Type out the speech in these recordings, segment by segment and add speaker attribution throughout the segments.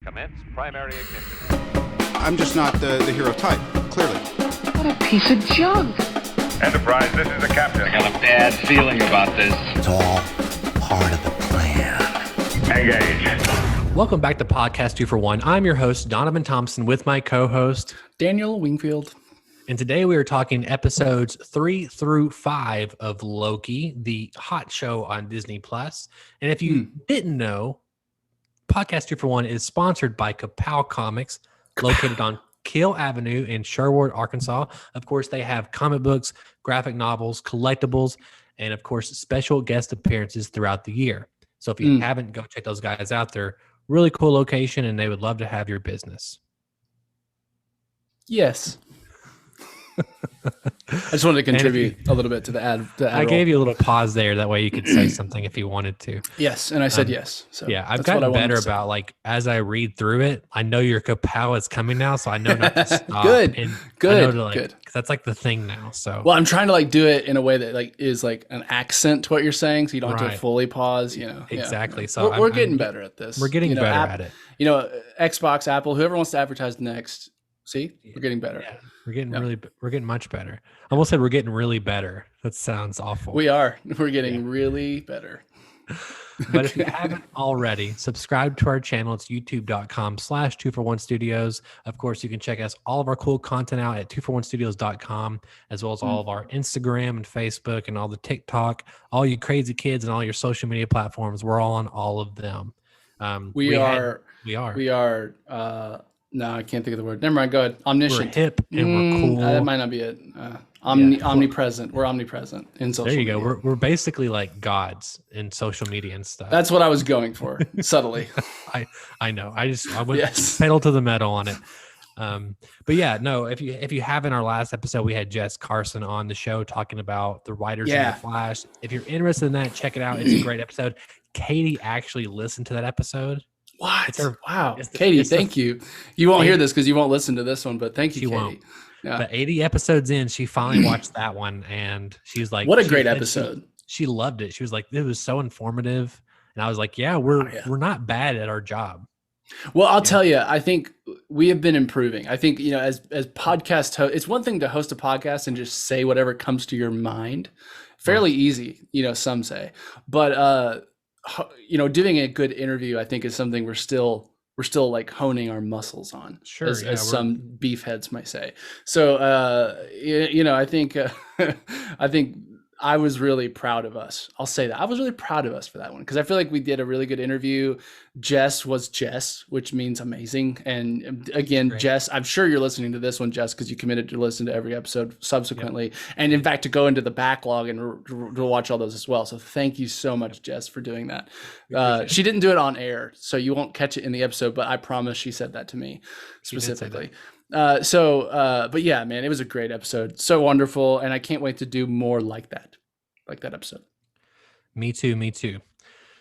Speaker 1: Commence primary ignition.
Speaker 2: I'm just not the hero type, clearly.
Speaker 3: What a piece of junk.
Speaker 1: Enterprise, this is the captain.
Speaker 4: I got a bad feeling about this.
Speaker 5: It's all part of the plan.
Speaker 1: Engage.
Speaker 6: Welcome back to Podcast 2 for 1. I'm your host, Donovan Thompson, with my co-host,
Speaker 7: Daniel Wingfield.
Speaker 6: And today we are talking episodes 3 through 5 of Loki, the hot show on Disney+. And if you didn't know, Podcast 2 for 1 is sponsored by Kapow Comics, located on Kill Avenue in Sherwood, Arkansas. Of course, they have comic books, graphic novels, collectibles, and of course, special guest appearances throughout the year. So if you haven't, go check those guys out. They're really cool location, and they would love to have your business.
Speaker 7: Yes. I just wanted to contribute a little bit to the ad.
Speaker 6: I gave you a little pause there. That way you could say something if you wanted to.
Speaker 7: Yes, and I said yes. So
Speaker 6: yeah, I've gotten better about, like, as I read through it, I know your kapow is coming now, so I know not to stop.
Speaker 7: Good.
Speaker 6: Good. Because that's like the thing now. So
Speaker 7: well, I'm trying to like do it in a way that like is like an accent to what you're saying, so you don't have to fully pause. You know,
Speaker 6: exactly.
Speaker 7: Yeah.
Speaker 6: So
Speaker 7: we're getting better at this.
Speaker 6: We're getting better at it.
Speaker 7: You know, Xbox, Apple, whoever wants to advertise next. See, we're getting better.
Speaker 6: Yeah, we're getting much better. I almost said we're getting really better. That sounds awful.
Speaker 7: We are. We're getting really better.
Speaker 6: But if you haven't already, subscribe to our channel. It's youtube.com/2for1studios. Of course, you can check us all of our cool content out at 2for1studios.com, as well as all of our Instagram and Facebook and all the TikTok, all you crazy kids and all your social media platforms. We're all on all of them.
Speaker 7: We are. No, I can't think of the word. Never mind. Go ahead. Omniscient.
Speaker 6: We're hip and we're cool.
Speaker 7: That might not be it. Omnipresent. We're omnipresent in social media.
Speaker 6: There you go. We're basically like gods in social media and stuff.
Speaker 7: That's what I was going for, subtly.
Speaker 6: I know. I went pedal to the metal on it. But yeah, no, if you haven't, our last episode, we had Jess Carson on the show talking about the writers in the Flash. If you're interested in that, check it out. It's a great episode. Katie actually listened to that episode.
Speaker 7: What? Wow. Katie, thank you. You won't hear this because you won't listen to this one, but thank you, Katie.
Speaker 6: Won't. Yeah. But 80 episodes in, she finally watched that one, and she's like,
Speaker 7: what a great episode.
Speaker 6: She loved it. She was like, it was so informative. And I was like, yeah, we're not bad at our job.
Speaker 7: Well, I'll tell you, I think we have been improving. I think, you know, as podcast host, it's one thing to host a podcast and just say whatever comes to your mind. Fairly easy, you know, some say. But you know, doing a good interview, I think, is something we're still like honing our muscles on, as some beefheads might say. So, you know, I think I was really proud of us. I'll say that I was really proud of us for that one, because I feel like we did a really good interview. Jess was Jess, which means amazing. And again, great. Jess, I'm sure you're listening to this one, Jess, because you committed to listen to every episode subsequently. Yep. And in fact, to go into the backlog and to watch all those as well. So thank you so much, Jess, for doing that. She didn't do it on air, so you won't catch it in the episode, but I promise she said that to me specifically. But yeah, man, it was a great episode. So wonderful. And I can't wait to do more like that episode.
Speaker 6: Me too.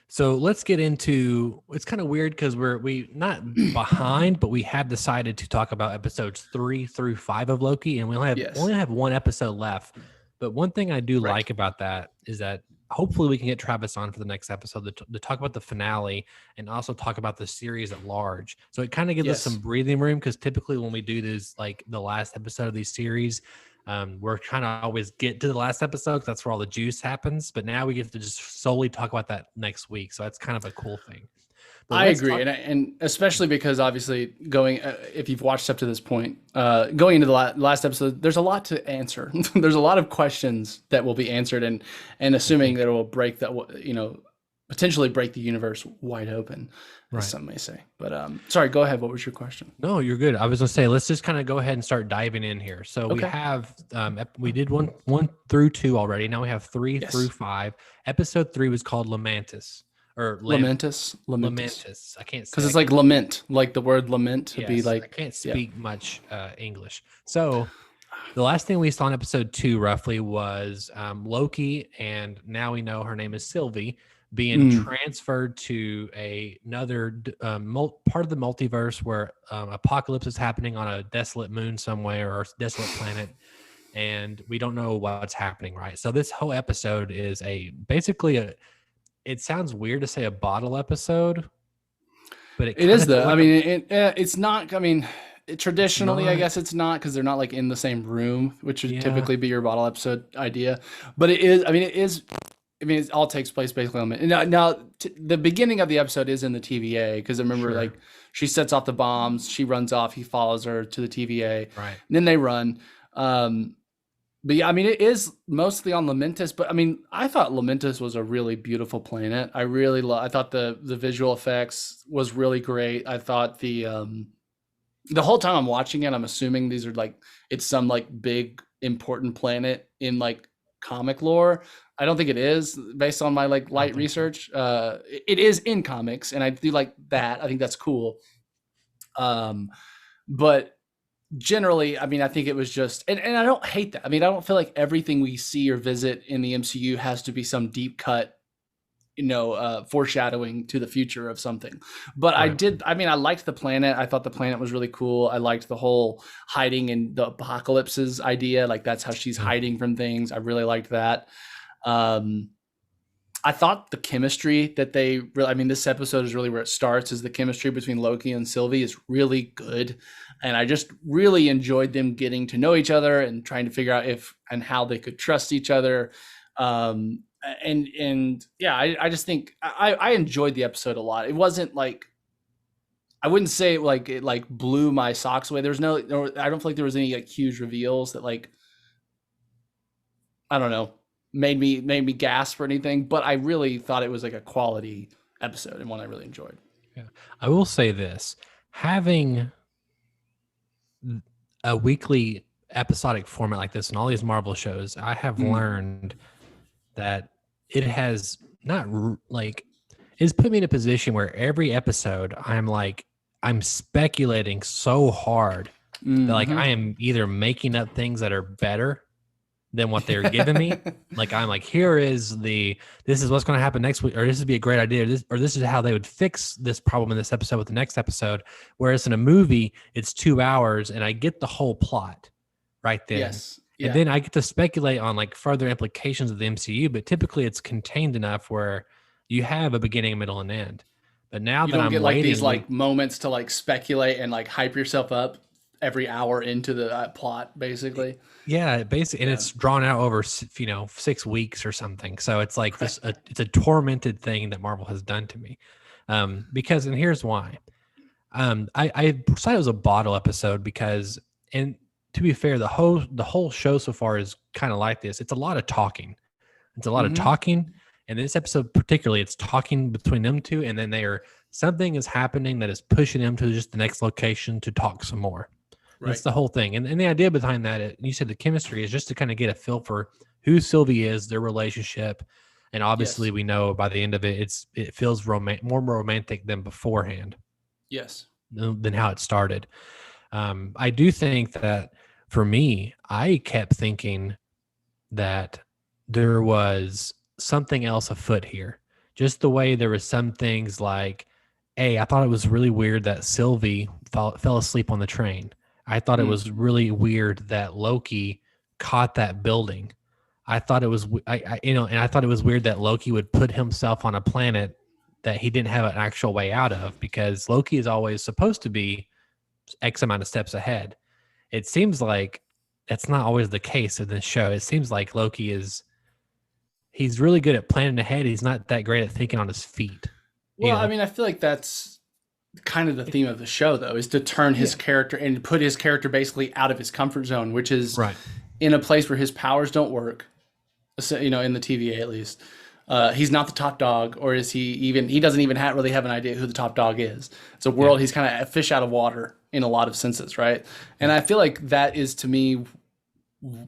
Speaker 6: So let's get into, it's kind of weird because we not behind, but we have decided to talk about episodes 3 through 5 of Loki, and we only have one episode left. But one thing I do like about that is that hopefully we can get Travis on for the next episode to talk about the finale and also talk about the series at large. So it kind of gives us some breathing room, because typically when we do this, like the last episode of these series, we're trying to always get to the last episode because that's where all the juice happens. But now we get to just solely talk about that next week. So that's kind of a cool thing.
Speaker 7: I agree. And especially because obviously if you've watched up to this point, going into the last episode, there's a lot to answer. There's a lot of questions that will be answered, and assuming that it will break that, you know, potentially break the universe wide open, as some may say. But sorry, go ahead. What was your question?
Speaker 6: No, you're good. I was gonna say, let's just kind of go ahead and start diving in here. So we have we did one through 2 already. Now we have 3 through 5. Episode 3 was called Lamentis. Or
Speaker 7: Lamentis.
Speaker 6: I can't say,
Speaker 7: because it's like lament, like the word lament to be like.
Speaker 6: I can't speak much English. So the last thing we saw in episode 2 roughly was Loki, and now we know her name is Sylvie, being transferred to another part of the multiverse where apocalypse is happening on a desolate moon somewhere, or desolate planet, and we don't know what's happening, right? So this whole episode is basically it sounds weird to say a bottle episode, but
Speaker 7: it is though. I mean, it's not. I mean, traditionally, I guess it's not because they're not like in the same room, which would typically be your bottle episode idea. But it is. I mean, it is. I mean, it all takes place basically on the beginning of the episode is in the TVA because I remember like she sets off the bombs, she runs off, he follows her to the TVA,
Speaker 6: right?
Speaker 7: And then they run. But yeah, I mean, it is mostly on Lamentis, but I mean, I thought Lamentis was a really beautiful planet. I thought the visual effects was really great. I thought the whole time I'm watching it, I'm assuming these are like, it's some like big important planet in like comic lore. I don't think it is based on my like light research. So. It is in comics and I do like that. I think that's cool. But generally, I mean, I think it was just, and I don't hate that. I mean, I don't feel like everything we see or visit in the MCU has to be some deep cut, foreshadowing to the future of something. But right. I liked the planet. I thought the planet was really cool. I liked the whole hiding in the apocalypses idea. Like that's how she's hiding from things. I really liked that. I thought the chemistry that this episode is really where it starts, is the chemistry between Loki and Sylvie is really good. And I just really enjoyed them getting to know each other and trying to figure out if and how they could trust each other. I just think I enjoyed the episode a lot. It wasn't like, I wouldn't say it like blew my socks away. I don't feel like there was any like huge reveals that like, I don't know, made me gasp or anything, but I really thought it was like a quality episode and one I really enjoyed.
Speaker 6: Yeah. I will say this, having a weekly episodic format like this in all these Marvel shows, I have learned that it has it's put me in a position where every episode I'm speculating so hard that like I am either making up things that are better than what they're giving me. Like I'm like, this is what's going to happen next week, or this would be a great idea, or this is how they would fix this problem in this episode with the next episode. Whereas in a movie, it's 2 hours and I get the whole plot right then.
Speaker 7: Yes. Yeah.
Speaker 6: And then I get to speculate on like further implications of the MCU, but typically it's contained enough where you have a beginning, middle, and end. But now
Speaker 7: you
Speaker 6: that
Speaker 7: don't
Speaker 6: I'm
Speaker 7: get like
Speaker 6: waiting,
Speaker 7: these like moments to like speculate and like hype yourself up every hour into the plot, basically.
Speaker 6: Yeah, basically, and it's drawn out over 6 weeks or something. So it's like this. It's a tormented thing that Marvel has done to me. And here's why. I decided it was a bottle episode because, and to be fair, the whole show so far is kind of like this. It's a lot of talking. It's a lot of talking, and this episode particularly, it's talking between them two, and then something is happening that is pushing them to just the next location to talk some more. Right. That's the whole thing. And the idea behind that, you said the chemistry is just to kind of get a feel for who Sylvie is, their relationship. And obviously we know by the end of it, it feels more romantic than beforehand.
Speaker 7: Yes.
Speaker 6: Than how it started. I do think that for me, I kept thinking that there was something else afoot here. Just the way there was some things like, I thought it was really weird that Sylvie fell asleep on the train. I thought it was really weird that Loki caught that building. I thought it was, and I thought it was weird that Loki would put himself on a planet that he didn't have an actual way out of, because Loki is always supposed to be X amount of steps ahead. It seems like that's not always the case in this show. It seems like Loki he's really good at planning ahead. He's not that great at thinking on his feet.
Speaker 7: Well, I mean, I feel like that's kind of the theme of the show, though, is to turn his character and put his character basically out of his comfort zone, which is in a place where his powers don't work, in the TVA at least. He's not the top dog, or is he doesn't even really have an idea who the top dog is. It's a world, he's kind of a fish out of water in a lot of senses, right? And I feel like that is, to me,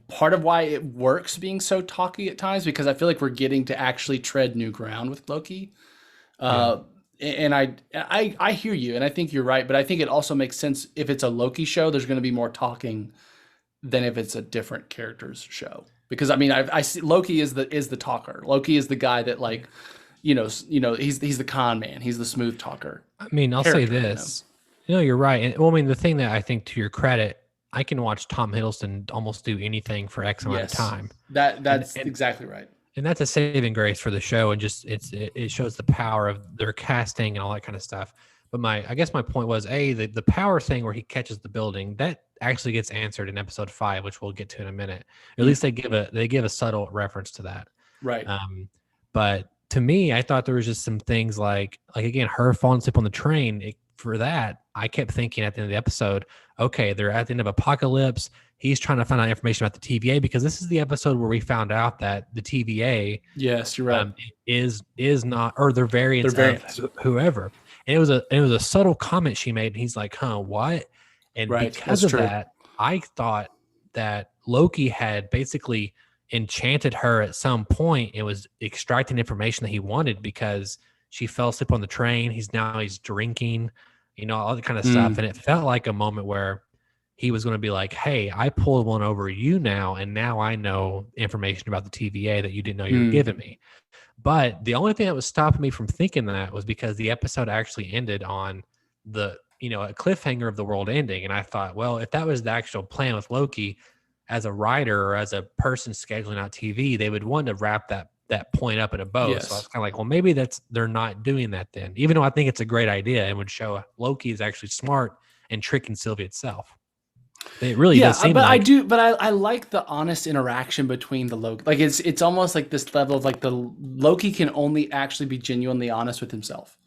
Speaker 7: part of why it works being so talky at times, because I feel like we're getting to actually tread new ground with Loki. And I hear you, and I think you're right, but I think it also makes sense if it's a Loki show, there's going to be more talking than if it's a different character's show. Because I mean, I see Loki is the talker. Loki is the guy that he's the con man. He's the smooth talker.
Speaker 6: I mean, I'll say this. You're right. And well, I mean, the thing that I think, to your credit, I can watch Tom Hiddleston almost do anything for X amount of time.
Speaker 7: That's exactly right.
Speaker 6: And that's a saving grace for the show, and just it shows the power of their casting and all that kind of stuff. But I guess my point was the power thing where he catches the building that actually gets answered in episode 5, which we'll get to in a minute. At least they give a subtle reference to that.
Speaker 7: Right.
Speaker 6: But to me, I thought there was just some things like again, her falling asleep on the train. For that, I kept thinking at the end of the episode, okay, they're at the end of Apocalypse. He's trying to find out information about the TVA because this is the episode where we found out that the TVA,
Speaker 7: yes, you're right,
Speaker 6: is not, or they're variants of whoever. And it was a subtle comment she made, and he's like, "Huh, what?" And because of that, I thought that Loki had basically enchanted her at some point and was extracting information that he wanted because she fell asleep on the train. He's drinking, all that kind of stuff. And it felt like a moment where he was going to be like, hey, I pulled one over you now, and now I know information about the TVA that you didn't know you were giving me. But the only thing that was stopping me from thinking that was because the episode actually ended on a cliffhanger of the world ending. And I thought, well, if that was the actual plan with Loki, as a writer or as a person scheduling out TV, they would want to wrap that point up in a bow.
Speaker 7: Yes.
Speaker 6: So I was kind of like, well, maybe they're not doing that then, even though I think it's a great idea and would show Loki is actually smart and tricking Sylvie itself. It really does seem
Speaker 7: I like the honest interaction between the Loki. Like it's almost like this level of like the Loki can only actually be genuinely honest with himself.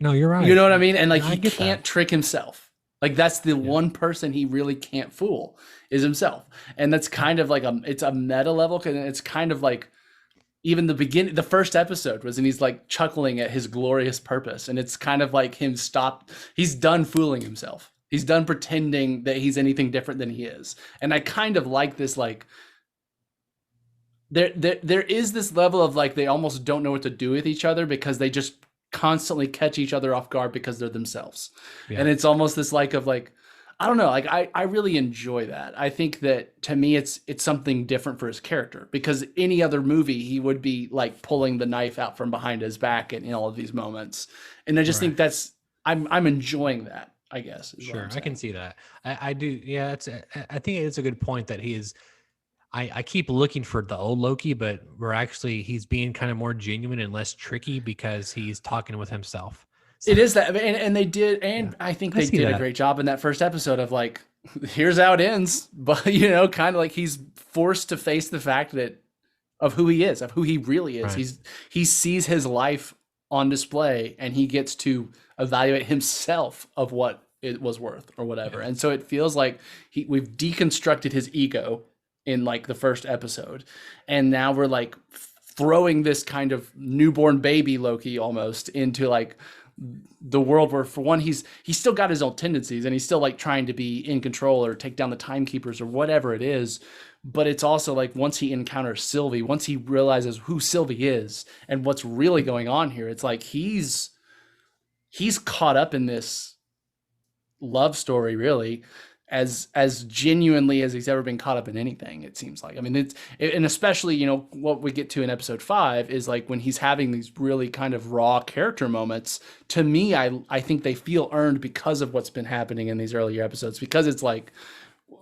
Speaker 6: No, you're right.
Speaker 7: You know what I mean? And like
Speaker 6: No,
Speaker 7: he can't trick himself. Like that's the one person he really can't fool is himself. And that's kind of like it's a meta level, because it's kind of like even the first episode was, and he's like chuckling at his glorious purpose. And it's kind of like he's done fooling himself. He's done pretending that he's anything different than he is. And I kind of like this, like there is this level of like, they almost don't know what to do with each other because they just constantly catch each other off guard because they're themselves. Yeah. And it's almost this like of like, I don't know, like I really enjoy that. I think that to me, it's something different for his character, because any other movie, he would be like pulling the knife out from behind his back in all of these moments. And I just think I'm enjoying that, I guess.
Speaker 6: Sure. I can see that. I do. Yeah. I think it's a good point that he is, I keep looking for the old Loki, but he's being kind of more genuine and less tricky because he's talking with himself. So,
Speaker 7: it is that, and they did, and I think they did a great job in that first episode of like, here's how it ends, but kind of like he's forced to face the fact of who he is, of who he really is. Right. He sees his life on display, and he gets to evaluate himself of what it was worth or whatever. Yeah. And so it feels like we've deconstructed his ego in like the first episode, and now we're like throwing this kind of newborn baby Loki almost into like the world where, for one, he's still got his own tendencies, and he's still like trying to be in control or take down the timekeepers or whatever it is. But it's also like, once he encounters Sylvie, once he realizes who Sylvie is and what's really going on here, it's like he's caught up in this love story, really, as genuinely as he's ever been caught up in anything, it seems like. I mean, and especially, what we get to in episode 5 is like when he's having these really kind of raw character moments. To me, I think they feel earned because of what's been happening in these earlier episodes, because it's like,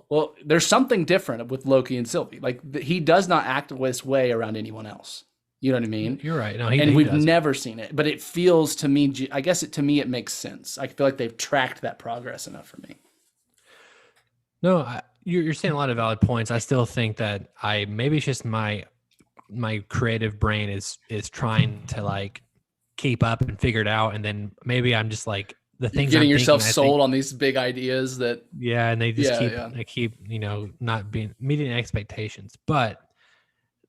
Speaker 7: well, there's something different with Loki and Sylvie. Like he does not act this way around anyone else. You know what I mean?
Speaker 6: You're right. No,
Speaker 7: we've never seen it, but it feels to me, I guess to me, it makes sense. I feel like they've tracked that progress enough for me.
Speaker 6: No, you're saying a lot of valid points. I still think that maybe it's just my creative brain is trying to like keep up and figure it out, and then maybe I'm just like the things
Speaker 7: getting yourself sold on these big ideas that
Speaker 6: and they just keep not being meeting expectations. But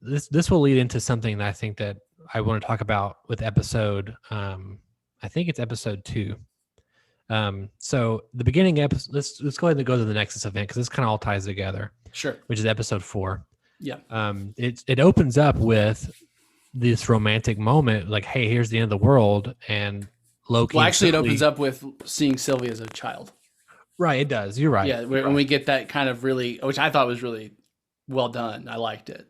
Speaker 6: this will lead into something that I think that I want to talk about with episode. I think it's episode 2. So the beginning episode, let's go ahead and go to the Nexus event, because this kind of all ties together.
Speaker 7: Sure.
Speaker 6: Which is episode 4.
Speaker 7: Yeah.
Speaker 6: It opens up with this romantic moment, like, hey, here's the end of the world, and Loki.
Speaker 7: Well, actually, it opens up with seeing Sylvie as a child.
Speaker 6: Right. It does. You're right.
Speaker 7: Yeah. When we get that kind of really, which I thought was really well done. I liked it.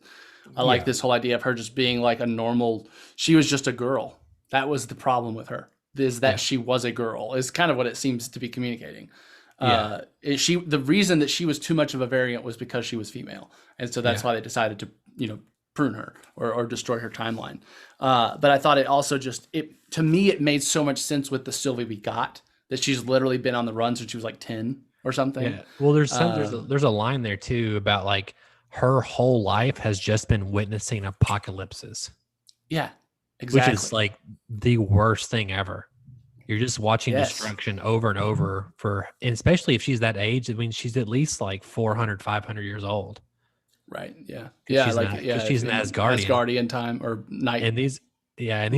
Speaker 7: I like this whole idea of her just being like a normal. She was just a girl. That was the problem with her. Is that she was a girl is kind of what it seems to be communicating. The reason that she was too much of a variant was because she was female, and so that's why they decided to prune her or destroy her timeline. But I thought it also to me, it made so much sense with the Sylvie we got that she's literally been on the run since she was like 10 or something.
Speaker 6: Yeah. Well, there's a line there too about like her whole life has just been witnessing apocalypses.
Speaker 7: Yeah, exactly.
Speaker 6: Which is like the worst thing ever. You're just watching destruction over and over and especially if she's that age. I mean, she's at least like 400, 500 years old.
Speaker 7: Right. Yeah. Yeah.
Speaker 6: She's an Asgardian.
Speaker 7: Asgardian time or night.
Speaker 6: And these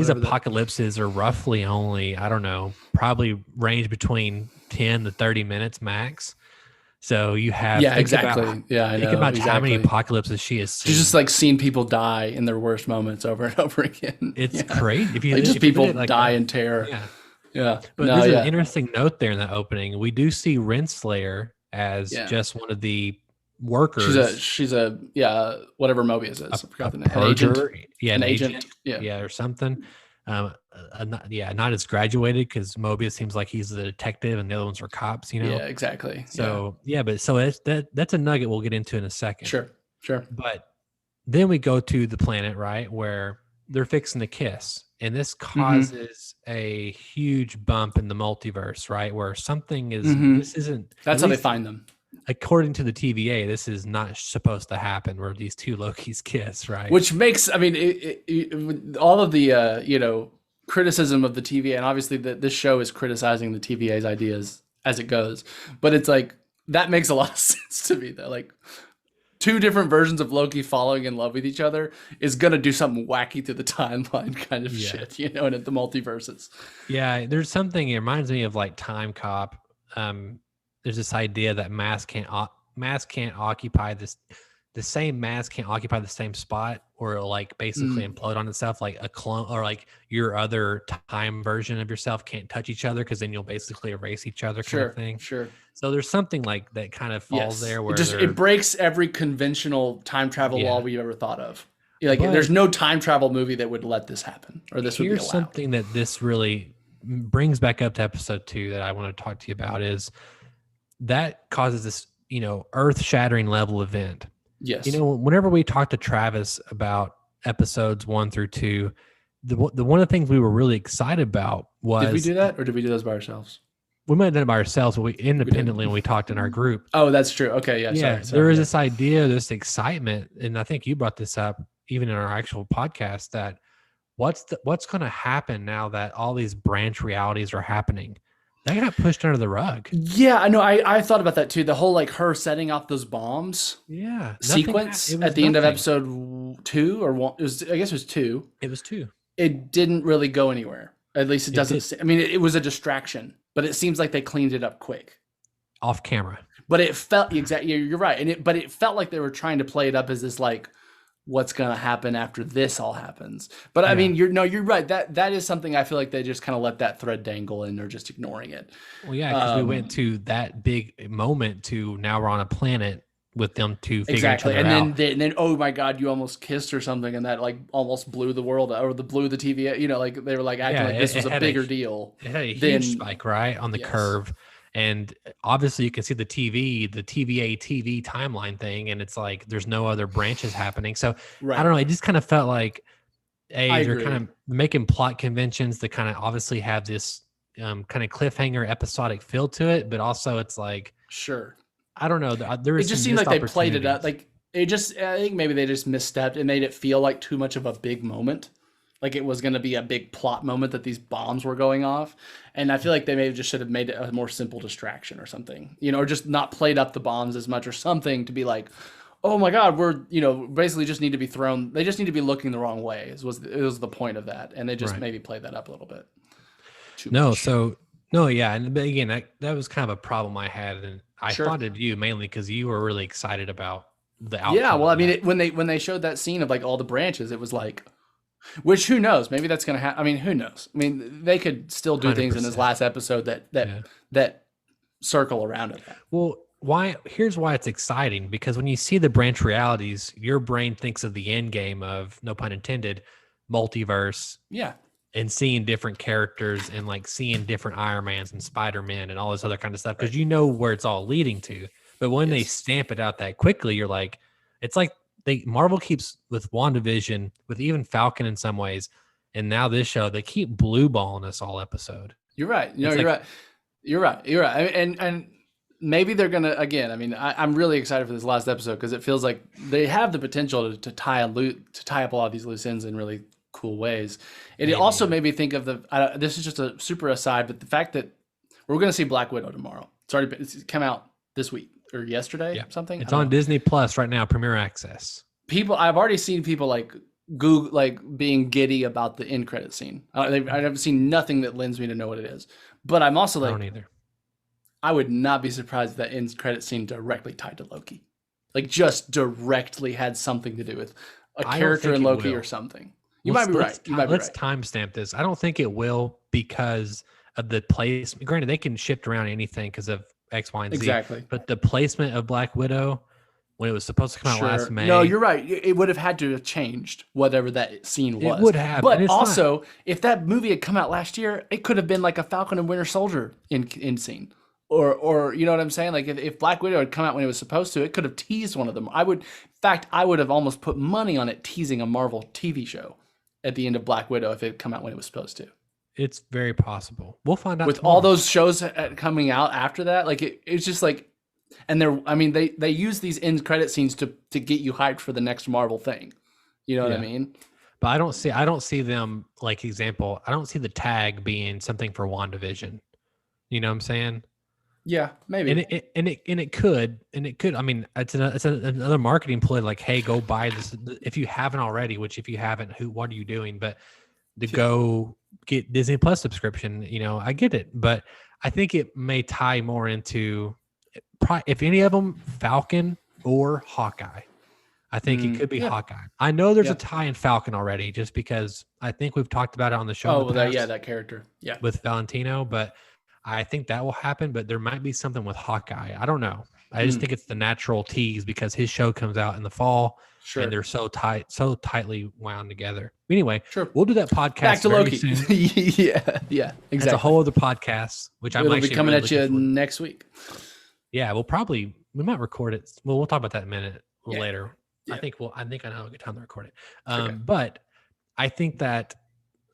Speaker 6: apocalypses are roughly only, I don't know, probably range between 10 to 30 minutes max. So you have
Speaker 7: exactly. I know.
Speaker 6: Think about how many apocalypses she has seen.
Speaker 7: She's just like seen people die in their worst moments over and over again.
Speaker 6: It's crazy. If you
Speaker 7: like, just
Speaker 6: if
Speaker 7: people
Speaker 6: you like
Speaker 7: die in terror.
Speaker 6: Yeah.
Speaker 7: Yeah.
Speaker 6: But there's an interesting note there in the opening. We do see Renslayer as just one of the workers.
Speaker 7: She's a whatever Mobius is. I forgot the name.
Speaker 6: An agent. Yeah,
Speaker 7: an agent. Yeah,
Speaker 6: or something. Not as graduated because Mobius seems like he's the detective and the other ones are cops. You know.
Speaker 7: Yeah, exactly.
Speaker 6: So that's a nugget we'll get into in a second.
Speaker 7: Sure.
Speaker 6: But then we go to the planet, right, where they're fixing to kiss. And this causes a huge bump in the multiverse, right? Where something is, this isn't.
Speaker 7: That's how they find them.
Speaker 6: According to the TVA, this is not supposed to happen where these two Lokis kiss, right?
Speaker 7: Which makes, I mean, all of the, criticism of the TVA, and obviously this show is criticizing the TVA's ideas as it goes. But it's like, that makes a lot of sense to me, though. Like, two different versions of Loki falling in love with each other is going to do something wacky to the timeline kind of shit, and at the multiverses.
Speaker 6: Yeah, there's something, it reminds me of like Time Cop. There's this idea that mass can't occupy the same mass can't occupy the same spot, or it'll like basically implode on itself, like a clone, or like your other time version of yourself can't touch each other because then you'll basically erase each other kind of thing.
Speaker 7: Sure.
Speaker 6: So there's something like that kind of falls there where
Speaker 7: it breaks every conventional time travel law we've ever thought of. Like, there's no time travel movie that would let this happen, or this would be allowed.
Speaker 6: Here's something that this really brings back up to episode 2 that I want to talk to you about is that causes this, earth-shattering level event.
Speaker 7: Yes.
Speaker 6: Whenever we talk to Travis about episodes 1 through 2, the one of the things we were really excited about was...
Speaker 7: Did we do that, or did we do those by ourselves?
Speaker 6: We might have done it by ourselves, but we independently when we talked in our group.
Speaker 7: Oh, that's true. Okay, sorry,
Speaker 6: there is this idea, this excitement, and I think you brought this up even in our actual podcast, that what's going to happen now that all these branch realities are happening? That got pushed under the rug.
Speaker 7: Yeah, I know. I thought about that too. The whole like her setting off those bombs.
Speaker 6: Yeah,
Speaker 7: sequence at the end of episode 2 or 1. I guess it was 2.
Speaker 6: It was 2.
Speaker 7: It didn't really go anywhere. At least it doesn't. I mean, it was a distraction, but it seems like they cleaned it up quick,
Speaker 6: off camera.
Speaker 7: But it felt exactly. You're right, but it felt like they were trying to play it up as this like, what's going to happen after this all happens. But I mean, you're right. That is something I feel like they just kind of let that thread dangle and they're just ignoring it.
Speaker 6: Well, yeah, because we went to that big moment to now we're on a planet with them to figure each other out.
Speaker 7: And then oh my God, you almost kissed or something, and that like almost blew the world or blew the TV. Like they were like acting like this was a bigger deal.
Speaker 6: It had a huge spike right on the curve. And obviously you can see the TVA TV timeline thing, and it's like there's no other branches happening. So I don't know. It just kind of felt like they're kind of making plot conventions that kind of obviously have this kind of cliffhanger episodic feel to it, but also it's like I don't know. There is.
Speaker 7: It just seemed like they played it up. Like I think maybe they just misstepped and made it feel like too much of a big moment. Like it was going to be a big plot moment that these bombs were going off. And I feel like they maybe just should have made it a more simple distraction or something, or just not played up the bombs as much or something to be like, oh my God, we're, basically just need to be thrown. They just need to be looking the wrong way. It was the point of that. And they just maybe played that up a little bit.
Speaker 6: And again, that was kind of a problem I had. And I thought of you mainly because you were really excited about the outcome.
Speaker 7: Yeah. Well, I mean, when they showed that scene of like all the branches, it was like, which who knows? Maybe that's going to happen. I mean, who knows? I mean, they could still do 100%. Things in this last episode that circle around it.
Speaker 6: Well, here's why it's exciting, because when you see the branch realities, your brain thinks of the end game of, no pun intended, multiverse.
Speaker 7: Yeah.
Speaker 6: And seeing different characters and like seeing different Iron Mans and Spider-Man and all this other kind of stuff, because you know where it's all leading to. But when they stamp it out that quickly, you're like, it's like Marvel keeps with WandaVision, with even Falcon in some ways, and now this show, they keep blue balling us all episode.
Speaker 7: You're right. No, you're right. You're right. You're right. And maybe they're gonna again. I mean, I'm really excited for this last episode because it feels like they have the potential to tie up a lot of these loose ends in really cool ways. And it also made me think of this is just a super aside, but the fact that we're gonna see Black Widow tomorrow. It's come out this week or yesterday, something.
Speaker 6: It's on Disney Plus right now, Premier Access.
Speaker 7: I've already seen people like Google, like being giddy about the end credit scene. I've seen nothing that lends me to know what it is. But I'm also like,
Speaker 6: I don't either.
Speaker 7: I would not be surprised if that end credit scene directly tied to Loki, like just directly had something to do with a character in Loki or something. You might be right.
Speaker 6: Let's timestamp this. I don't think it will because of the place. Granted, they can shift around anything because of X, Y, and Z.
Speaker 7: Exactly.
Speaker 6: But the placement of Black Widow when it was supposed to come out last May.
Speaker 7: No, you're right. It would have had to have changed whatever that scene was.
Speaker 6: It would have.
Speaker 7: But also, if that movie had come out last year, it could have been like a Falcon and Winter Soldier in scene. Or you know what I'm saying? Like if Black Widow had come out when it was supposed to, it could have teased one of them. I would have almost put money on it teasing a Marvel TV show at the end of Black Widow if it had come out when it was supposed to.
Speaker 6: It's very possible. We'll find out
Speaker 7: with
Speaker 6: tomorrow.
Speaker 7: all those shows coming out after that. Like it's just like, and they use these end credit scenes to get you hyped for the next Marvel thing. You know what I mean?
Speaker 6: But I don't see them, like example, I don't see the tag being something for WandaVision. You know what I'm saying?
Speaker 7: Yeah, maybe.
Speaker 6: And it could. I mean, it's another marketing play. Like, hey, go buy this if you haven't already. Which if you haven't, what are you doing? But to go get Disney Plus subscription, I get it. But I think it may tie more into, if any of them, Falcon or Hawkeye. I think it could be Hawkeye. I know there's a tie in Falcon already, just because I think we've talked about it on the show.
Speaker 7: Oh, that character. Yeah.
Speaker 6: With Valentino, but I think that will happen, but there might be something with Hawkeye. I don't know. I just think it's the natural tease because his show comes out in the fall, and they're so tightly wound together. Anyway, we'll do that podcast
Speaker 7: back to Loki.
Speaker 6: Soon.
Speaker 7: yeah, exactly.
Speaker 6: It's a whole other podcast, which I'm
Speaker 7: be coming at you next week.
Speaker 6: Yeah, we might record it. Well, we'll talk about that in a minute later. Yeah. I think I know a good time to record it. But I think that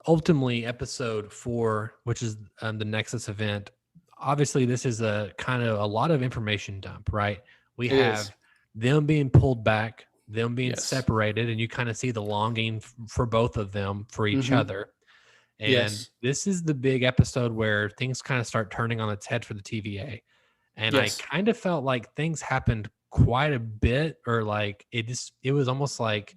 Speaker 6: ultimately episode 4, which is the Nexus event, obviously this is a kind of a lot of information dump, right? We have them being pulled back, them being separated, and you kind of see the longing for both of them for each other. And this is the big episode where things kind of start turning on its head for the TVA. And I kind of felt like things happened quite a bit, or like it was almost like,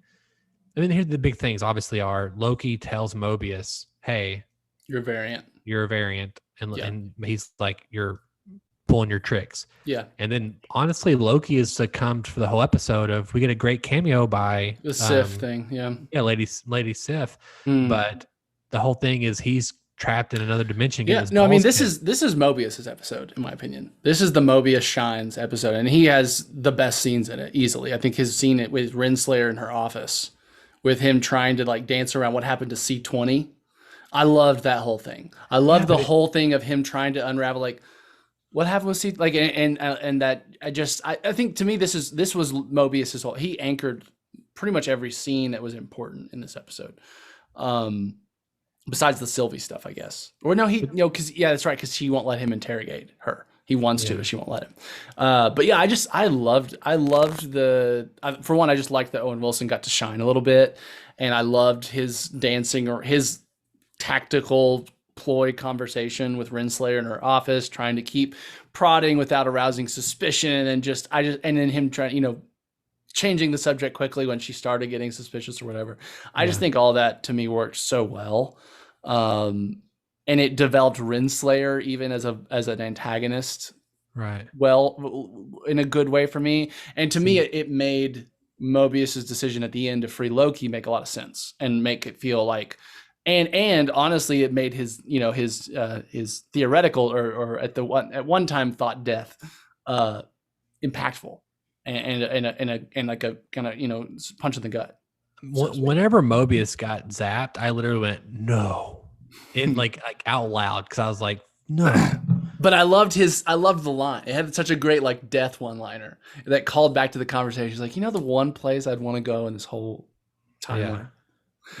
Speaker 6: I mean, here's the big things obviously are Loki tells Mobius, hey, you're a variant. And he's like, you're pulling your tricks. Yeah. And then honestly, Loki is succumbed for the whole episode of, we get a great cameo by
Speaker 7: the Sif thing. Yeah.
Speaker 6: Yeah. Lady Sif. But the whole thing is he's trapped in another dimension.
Speaker 7: Yeah. No, I mean, this is Mobius's episode, in my opinion. This is the Mobius Shines episode, and he has the best scenes in it easily. I think his scene with Renslayer in her office, with him trying to like dance around what happened to C20. I loved that whole thing. I loved the whole thing of him trying to unravel like what happened with C, like, and that I think to me this was Mobius's whole. He anchored pretty much every scene that was important in this episode. Besides the Sylvie stuff, I guess. Or no, because that's right, because she won't let him interrogate her. He wants to, but she won't let him. But yeah, I loved for one, I just liked that Owen Wilson got to shine a little bit, and I loved his dancing or his tactical ploy conversation with Renslayer in her office, trying to keep prodding without arousing suspicion, and then him trying, changing the subject quickly when she started getting suspicious or whatever. I just think all that to me worked so well. And it developed Renslayer even as an antagonist, right? Well, in a good way for me. And to me, it made Mobius's decision at the end to free Loki make a lot of sense and make it feel like, and honestly, it made his theoretical or at one time thought death impactful and like a kind of punch in the gut.
Speaker 6: Whenever Mobius got zapped, I literally went no, in like out loud, because I was like, no,
Speaker 7: But I loved the line. It had such a great like death one-liner that called back to the conversation. He's like, the one place I'd want to go in this whole timeline.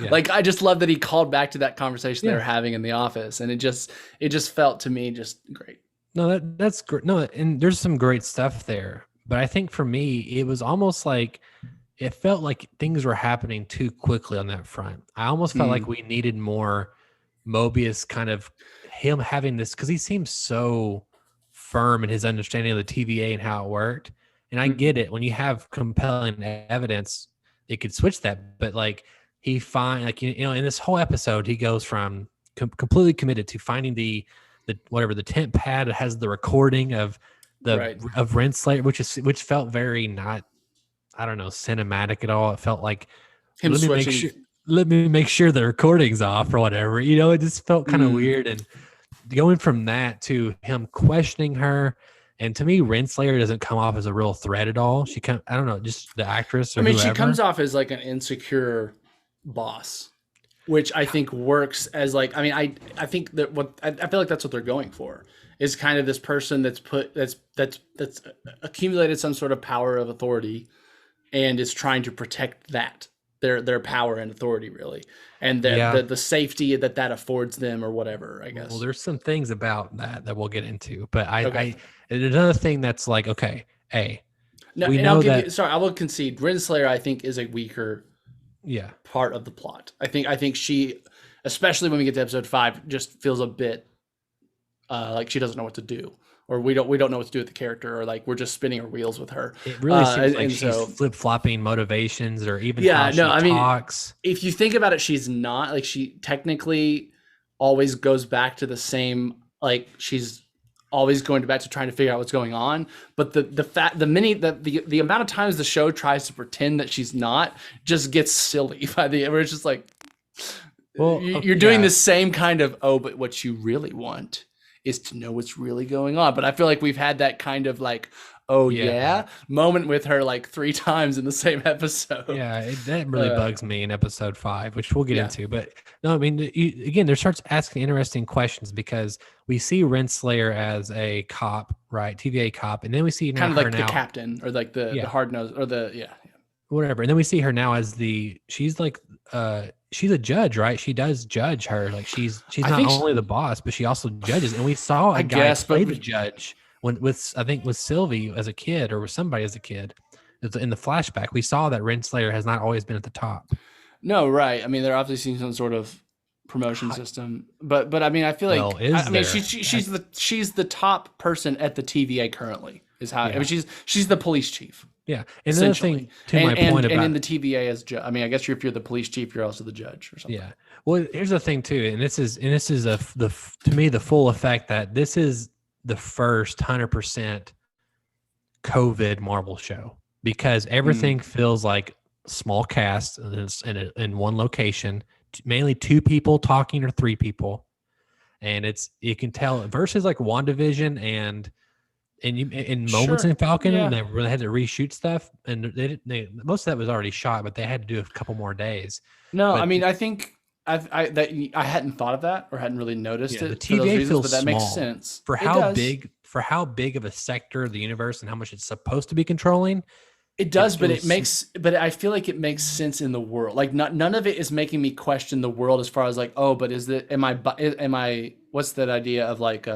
Speaker 6: Yeah.
Speaker 7: Like, I just love that he called back to that conversation they were having in the office, and it just felt to me just great.
Speaker 6: No, that's great. No, and there's some great stuff there. But I think for me, it was almost like it felt like things were happening too quickly on that front. I almost felt like we needed more Mobius kind of him having this, because he seems so firm in his understanding of the TVA and how it worked. And I get it. When you have compelling evidence, it could switch that. But like in this whole episode, he goes from completely committed to finding the tempad that has the recording of of Renslayer, which felt very not, I don't know, cinematic at all. It felt like
Speaker 7: him
Speaker 6: let me make sure the recording's off or whatever. It just felt kind of weird. And going from that to him questioning her, and to me, Renslayer doesn't come off as a real threat at all. I don't know, just the actress or whoever.
Speaker 7: She comes off as like an insecure boss, which I think works as like, I think that I feel like that's what they're going for, is kind of this person that's accumulated some sort of power of authority and is trying to protect that their power and authority, really, and the safety that affords them or whatever, I guess.
Speaker 6: Well, there's some things about that we'll get into, but I another thing that's like, okay, I will concede Renslayer, I think, is a weaker part of the plot. I think she, especially when we get to episode 5, just feels a bit like she doesn't know what to do, or we don't know what to do with the character, or like we're just spinning our wheels with her. It really seems like she's flip-flopping motivations, or even how she talks.
Speaker 7: If you think about it, she's not, like, she technically always goes back to the same, like, she's always going back to trying to figure out what's going on. But the amount of times the show tries to pretend that she's not just gets silly by the end, where it's just like, well, you're doing the same kind of, but what you really want is to know what's really going on. But I feel like we've had that kind of like, moment with her like 3 times in the same episode.
Speaker 6: Yeah, that really bugs me in episode 5, which we'll get into. But no, I mean, again, there starts asking interesting questions, because we see Renslayer as a cop, right? TVA cop. And then we see
Speaker 7: kind of like the captain, or like the hard nose, or
Speaker 6: whatever. And then we see her now as she's a judge, right? She does judge her. Like she's not only the boss, but she also judges. And we saw a guy play the judge with Sylvie as a kid, or with somebody as a kid. In the flashback, we saw that Renslayer has not always been at the top.
Speaker 7: No, right. I mean, they're obviously some sort of promotion system, but I mean, I feel like she's the top person at the TVA currently. Is how I mean, she's the police chief.
Speaker 6: Yeah, and another thing my point about,
Speaker 7: and in the TVA as judge. I mean, I guess if you're the police chief, you're also the judge or something.
Speaker 6: Yeah. Well, here's the thing too, and this is to me the full effect that this is the first 100% COVID Marvel show, because everything feels like small cast in one location, mainly 2 people talking or 3 people, and you can tell versus like WandaVision and moments in Falcon, and they really had to reshoot stuff, and they most of that was already shot, but they had to do a couple more days.
Speaker 7: I mean, I think I hadn't thought of that, or hadn't really noticed it.
Speaker 6: The TVA feels
Speaker 7: but that
Speaker 6: small
Speaker 7: makes sense
Speaker 6: for how big of a sector of the universe and how much it's supposed to be controlling.
Speaker 7: It does, but I feel like it makes sense in the world. Like none of it is making me question the world as far as like, but am I what's that idea of like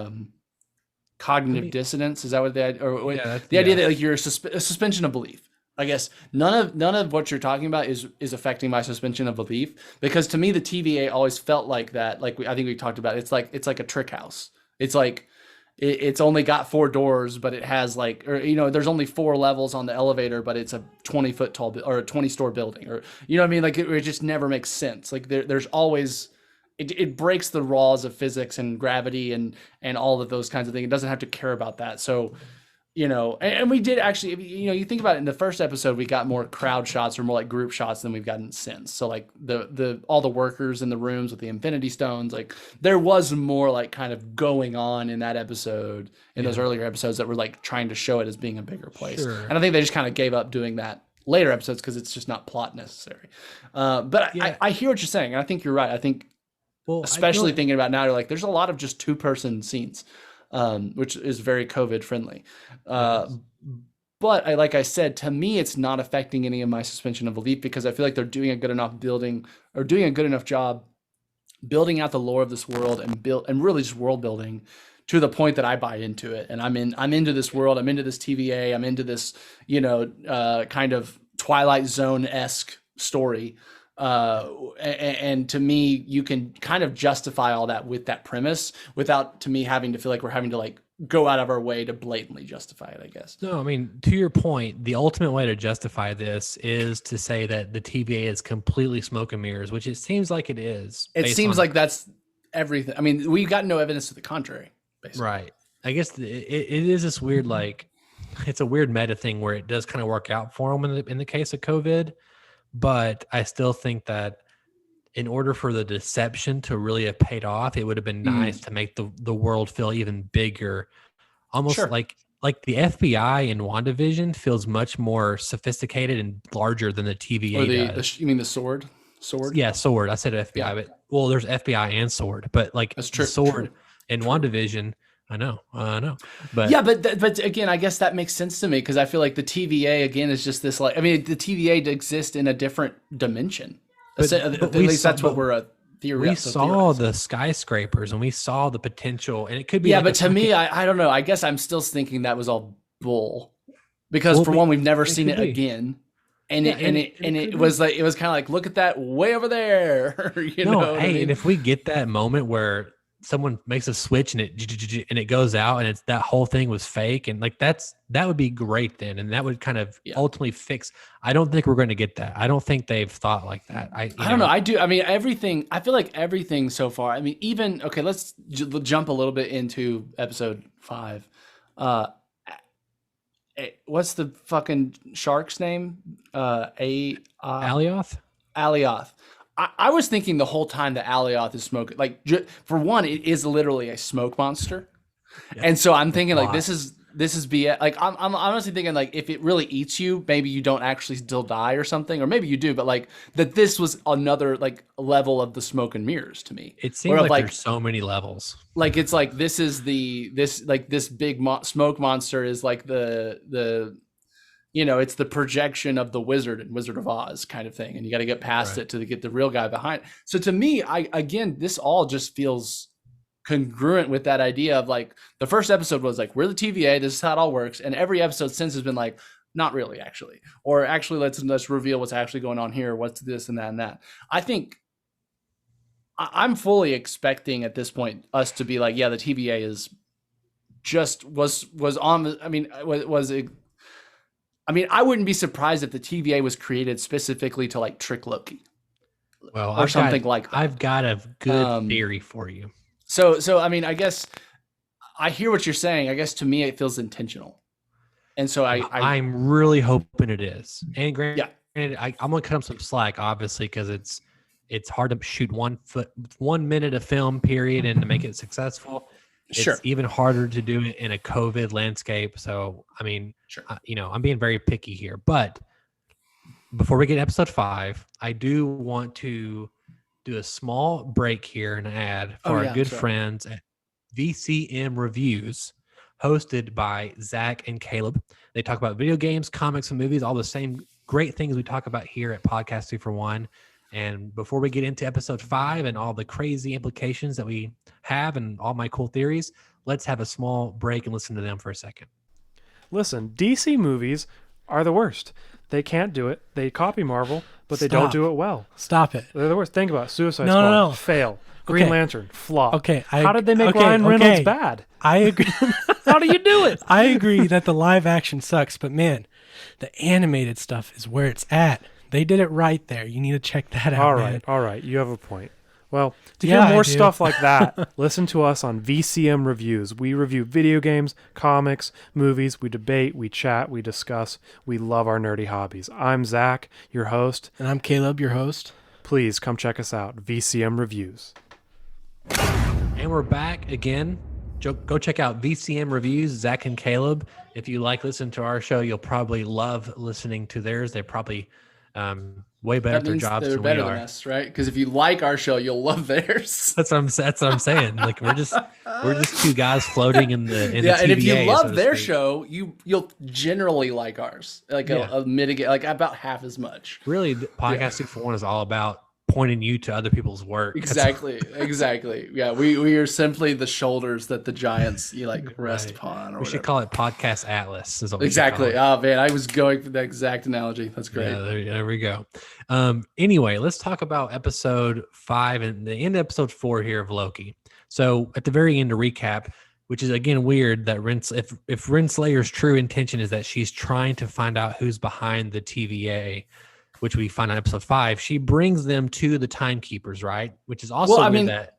Speaker 7: cognitive dissonance? Is that what the idea that like you're a suspension of belief? I guess none of what you're talking about is affecting my suspension of belief, because to me the TVA always felt like that. Like I think we talked about, it's like a trick house. It's like it's only got 4 doors, but it has like, or there's only 4 levels on the elevator, but it's a 20-foot tall or a 20-store building, or you know what I mean? Like it just never makes sense. Like there's always. It breaks the laws of physics and gravity and all of those kinds of things. It doesn't have to care about that. So, and we did actually, you think about it, in the first episode, we got more crowd shots, or more like group shots, than we've gotten since. So like all the workers in the rooms with the Infinity Stones, like there was more like kind of going on in that episode, in those earlier episodes, that were like trying to show it as being a bigger place. Sure. And I think they just kind of gave up doing that later episodes, because it's just not plot necessary. I hear what you're saying. And I think you're right. I think, especially thinking about now, you're like, there's a lot of just 2-person scenes. which is very COVID friendly. But like I said, to me, it's not affecting any of my suspension of belief because I feel like they're doing a good enough job building out the lore of this world and really just world building to the point that I buy into it. And I'm into this world. I'm into this TVA. I'm into this, kind of Twilight Zone-esque story. And to me, you can kind of justify all that with that premise without, to me, having to feel like we're having to like go out of our way to blatantly justify it, I guess.
Speaker 6: No, I mean, to your point, the ultimate way to justify this is to say that the TVA is completely smoke and mirrors, which it seems like it is.
Speaker 7: It seems like that's everything. I mean, we've got no evidence to the contrary, basically.
Speaker 6: Right. I guess it is this weird, like, it's a weird meta thing where it does kind of work out for them in the case of COVID. But I still think that in order for the deception to really have paid off, it would have been nice to make the world feel even bigger. Almost like the FBI in WandaVision feels much more sophisticated and larger than the TVA does.
Speaker 7: You mean the sword? Sword?
Speaker 6: Yeah, sword. I said FBI, but well, there's FBI and sword. But like
Speaker 7: that's true,
Speaker 6: the sword in WandaVision, I know. But
Speaker 7: yeah, but again, I guess that makes sense to me because I feel like the TVA again is just this like, I mean, the TVA exists in a different dimension. At least that's what we're theorizing.
Speaker 6: We saw the skyscrapers and we saw the potential, and it could be.
Speaker 7: Yeah, but to me, I don't know. I guess I'm still thinking that was all bull because for one, we've never seen it again. And it was like, it was kind of like, look at that way over there.
Speaker 6: And if we get that moment where someone makes a switch and it goes out and it's that whole thing was fake, and like that would be great then, and that would kind of ultimately fix. I don't think we're going to get that. I don't think they've thought like that. I don't know.
Speaker 7: I do. I mean, everything. I feel like everything so far. I mean, even okay. Let's jump a little bit into episode 5. What's the fucking shark's name?
Speaker 6: Alioth.
Speaker 7: Alioth. I was thinking the whole time that Alioth is smoke. Like, for one, it is literally a smoke monster, and so I'm thinking like this is BS. Like, I'm honestly thinking like if it really eats you, maybe you don't actually still die or something, or maybe you do. But like that, this was another like level of the smoke and mirrors to me.
Speaker 6: It seems like there's so many levels.
Speaker 7: Like it's like this is this big smoke monster is like the it's the projection of the wizard in Wizard of Oz kind of thing. And you got to get past it to get the real guy behind. So to me, this all just feels congruent with that idea of like the first episode was like, we're the TVA, this is how it all works. And every episode since has been like, not really actually, or actually let's reveal what's actually going on here. What's this and that and that. I think I'm fully expecting at this point us to be like, yeah, the TVA is just was on. I mean, I wouldn't be surprised if the TVA was created specifically to like trick Loki.
Speaker 6: Well,
Speaker 7: or something like that.
Speaker 6: I've got a good theory for you.
Speaker 7: So I mean, I guess I hear what you're saying. I guess to me it feels intentional. And so
Speaker 6: I'm really hoping it is. And granted, I'm gonna cut them some slack, obviously, because it's hard to shoot 1 minute of film period and to make it successful. It's even harder to do it in a COVID landscape. So, I mean, I'm being very picky here. But before we get to episode 5, I do want to do a small break here and ad for our good friends at VCM Reviews, hosted by Zach and Caleb. They talk about video games, comics, and movies, all the same great things we talk about here at Podcast 2 for 1. And before we get into episode 5 and all the crazy implications that we have and all my cool theories, let's have a small break and listen to them for a second.
Speaker 8: Listen, DC movies are the worst. They can't do it. They copy Marvel, but they don't do it well.
Speaker 9: Stop it.
Speaker 8: They're the worst. Think about it. Suicide Squad. No. Fail. Green Lantern. Flop.
Speaker 9: Okay.
Speaker 8: How did they make Ryan Reynolds bad?
Speaker 9: I agree.
Speaker 8: How do you do it?
Speaker 9: I agree that the live action sucks, but man, the animated stuff is where it's at. They did it right there. You need to check that out.
Speaker 8: All right. You have a point. Well, to hear more stuff like that, listen to us on VCM Reviews. We review video games, comics, movies. We debate, we chat, we discuss. We love our nerdy hobbies. I'm Zach, your host.
Speaker 9: And I'm Caleb, your host.
Speaker 8: Please come check us out, VCM Reviews.
Speaker 6: And we're back again. Go check out VCM Reviews, Zach and Caleb. If you like listening to our show, you'll probably love listening to theirs. They probably Way better
Speaker 7: That
Speaker 6: at their
Speaker 7: means
Speaker 6: jobs
Speaker 7: they're
Speaker 6: than
Speaker 7: better
Speaker 6: we
Speaker 7: than
Speaker 6: are.
Speaker 7: us, right? Because if you like our show, you'll love theirs.
Speaker 6: That's what I'm saying. Like we're just two guys floating in the
Speaker 7: Yeah,
Speaker 6: TVA,
Speaker 7: and if you
Speaker 6: so
Speaker 7: love
Speaker 6: to
Speaker 7: their
Speaker 6: speak.
Speaker 7: show, you'll generally like ours, like a mitigate, like about half as much.
Speaker 6: Really, Podcast 241 is all about pointing you to other people's work.
Speaker 7: Exactly. Yeah, we are simply the shoulders that the giants rest
Speaker 6: Right.
Speaker 7: upon. Or
Speaker 6: we should
Speaker 7: whatever.
Speaker 6: call it Podcast Atlas. Is what we should
Speaker 7: Exactly.
Speaker 6: call it.
Speaker 7: Oh man, I was going for the exact analogy. That's great.
Speaker 6: Yeah, there we go. Anyway, let's talk about episode 5 and the end of episode 4 here of Loki. So at the very end, to recap, which is again weird that if Renslayer's true intention is that she's trying to find out who's behind the TVA, which we find on episode 5, she brings them to the timekeepers, right? Which is also that.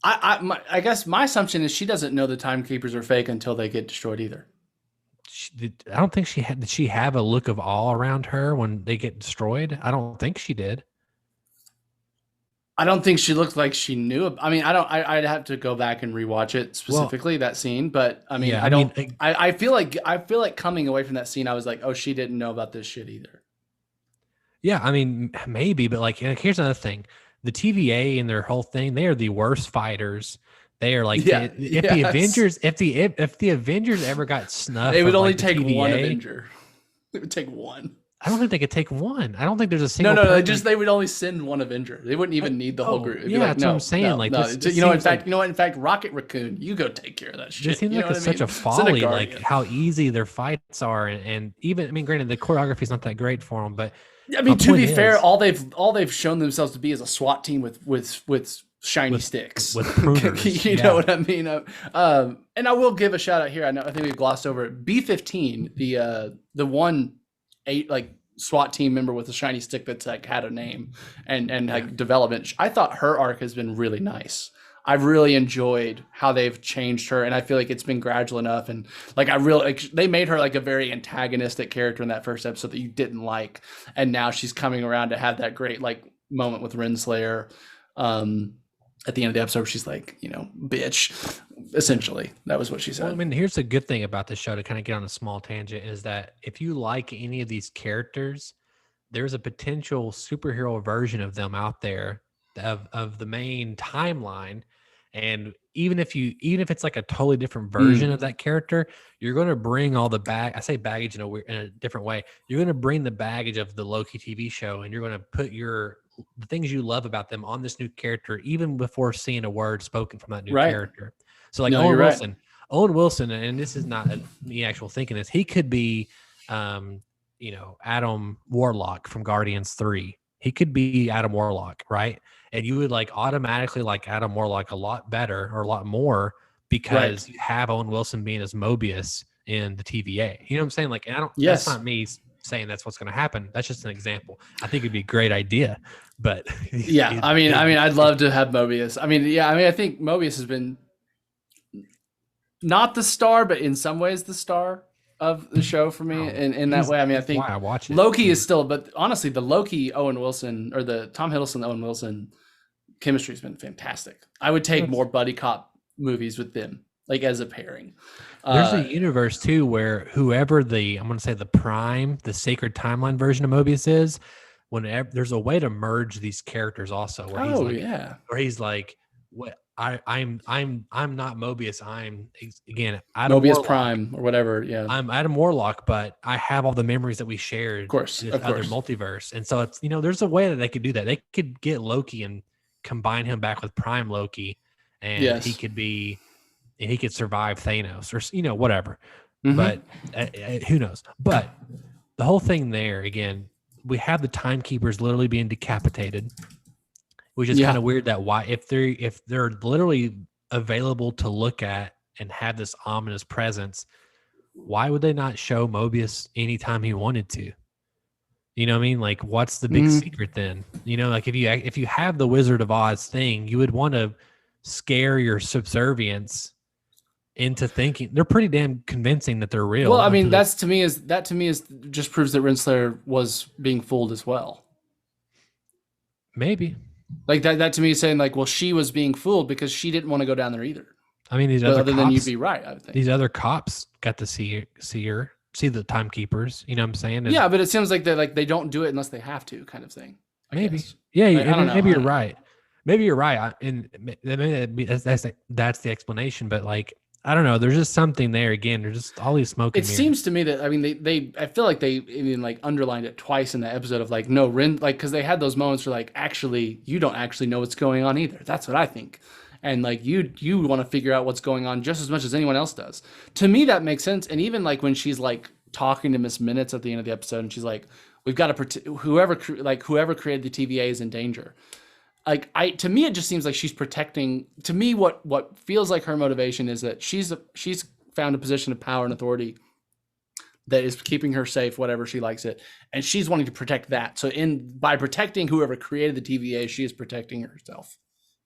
Speaker 7: I guess my assumption is she doesn't know the timekeepers are fake until they get destroyed either.
Speaker 6: I don't think she had. Did she have a look of awe around her when they get destroyed? I don't think she did.
Speaker 7: I don't think she looked like she knew. I mean, I'd have to go back and rewatch it specifically that scene. But I mean, I feel like coming away from that scene, I was like, oh, she didn't know about this shit either.
Speaker 6: Yeah, I mean, maybe, but like, here's another thing: the TVA and their whole thing, they are the worst fighters. They are like, if the Avengers ever got snuffed,
Speaker 7: they would only
Speaker 6: the
Speaker 7: take
Speaker 6: TVA,
Speaker 7: one Avenger. They would take one.
Speaker 6: I don't think they could take one. I don't think there's a single.
Speaker 7: No. They would only send one Avenger. They wouldn't even need the whole group.
Speaker 6: Yeah, that's what I'm saying.
Speaker 7: In fact, Rocket Raccoon, you go take care of that shit.
Speaker 6: It seems like it's such a folly, like how easy their fights are, and even I mean, granted, the choreography is not that great for them, but
Speaker 7: I mean, to be fair, all they've shown themselves to be is a SWAT team with shiny sticks,
Speaker 6: with pruners.
Speaker 7: You know what I mean? And I will give a shout out here. I think we glossed over it. B-15, the one SWAT team member with a shiny stick that's like had a name and like development. I thought her arc has been really nice. I've really enjoyed how they've changed her, and I feel like it's been gradual enough. And like they made her like a very antagonistic character in that first episode that you didn't like, and now she's coming around to have that great like moment with Renslayer. At the end of the episode, she's like, bitch. Essentially, that was what she said.
Speaker 6: Well, I mean, here's the good thing about this show, to kind of get on a small tangent, is that if you like any of these characters, there's a potential superhero version of them out there of the main timeline. And even if it's like a totally different version of that character, you're going to bring all the I say baggage in a different way. You're going to bring the baggage of the Loki TV show, and you're going to put the things you love about them on this new character, even before seeing a word spoken from that new character. So like Owen Wilson, and this is not me actual thinking this, he could be, Adam Warlock from Guardians 3. He could be Adam Warlock, right? And you would like automatically like Adam Warlock a lot better or a lot more because you have Owen Wilson being as Mobius in the TVA. You know what I'm saying? Like, that's not me saying that's what's going to happen. That's just an example. I think it'd be a great idea, but
Speaker 7: I mean, I'd love to have Mobius. I think Mobius has been not the star, but in some ways the star of the show for me. In that way, I mean, I think
Speaker 6: why I watch it.
Speaker 7: Loki is still, but honestly, the Loki Owen Wilson or the Tom Hiddleston Owen Wilson chemistry has been fantastic. I would take more buddy cop movies with them, like as a pairing.
Speaker 6: There's a universe too where whoever I'm going to say the sacred timeline version of Mobius is, whenever there's a way to merge these characters also. Where he's like, what? I'm not Mobius. I'm again Adam
Speaker 7: Mobius
Speaker 6: Warlock.
Speaker 7: Prime or whatever. Yeah,
Speaker 6: I'm Adam Warlock, but I have all the memories that we shared.
Speaker 7: Of course,
Speaker 6: other multiverse, and so it's there's a way that they could do that. They could get Loki and combine him back with Prime Loki, and he could survive Thanos or whatever. Mm-hmm. But who knows? But the whole thing there again, we have the timekeepers literally being decapitated. Which is kind of weird that if they're literally available to look at and have this ominous presence, why would they not show Mobius anytime he wanted to? You know what I mean? Like, what's the big secret then? Like if you have the Wizard of Oz thing, you would want to scare your subservience into thinking they're pretty damn convincing that they're real.
Speaker 7: Well, I mean, that to me is just proves that Renslayer was being fooled as well.
Speaker 6: Maybe.
Speaker 7: Like that to me is saying like, well, she was being fooled because she didn't want to go down there either.
Speaker 6: I mean, these other cops,
Speaker 7: than you'd be right. I would think
Speaker 6: these other cops got to see her. see the timekeepers. You know what I'm saying?
Speaker 7: Yeah, but it seems like they don't do it unless they have to, kind of thing.
Speaker 6: Maybe.
Speaker 7: Guess.
Speaker 6: Yeah,
Speaker 7: I don't know.
Speaker 6: maybe you're right. Maybe you're right. And maybe that's the explanation. But like, I don't know. There's just something there. Again, there's just all these smoking.
Speaker 7: It seems to me that, I mean, I feel like they even like underlined it twice in the episode of like, no, Rin, like, because they had those moments where like, actually, you don't actually know what's going on either. That's what I think. And like, you want to figure out what's going on just as much as anyone else does. To me, that makes sense. And even like when she's like talking to Miss Minutes at the end of the episode, and she's like, we've got to whoever created the TVA is in danger. Like to me, it just seems like she's protecting. To me, what feels like her motivation is that she's found a position of power and authority that is keeping her safe, whatever she likes it, and she's wanting to protect that. So by protecting whoever created the TVA, she is protecting herself.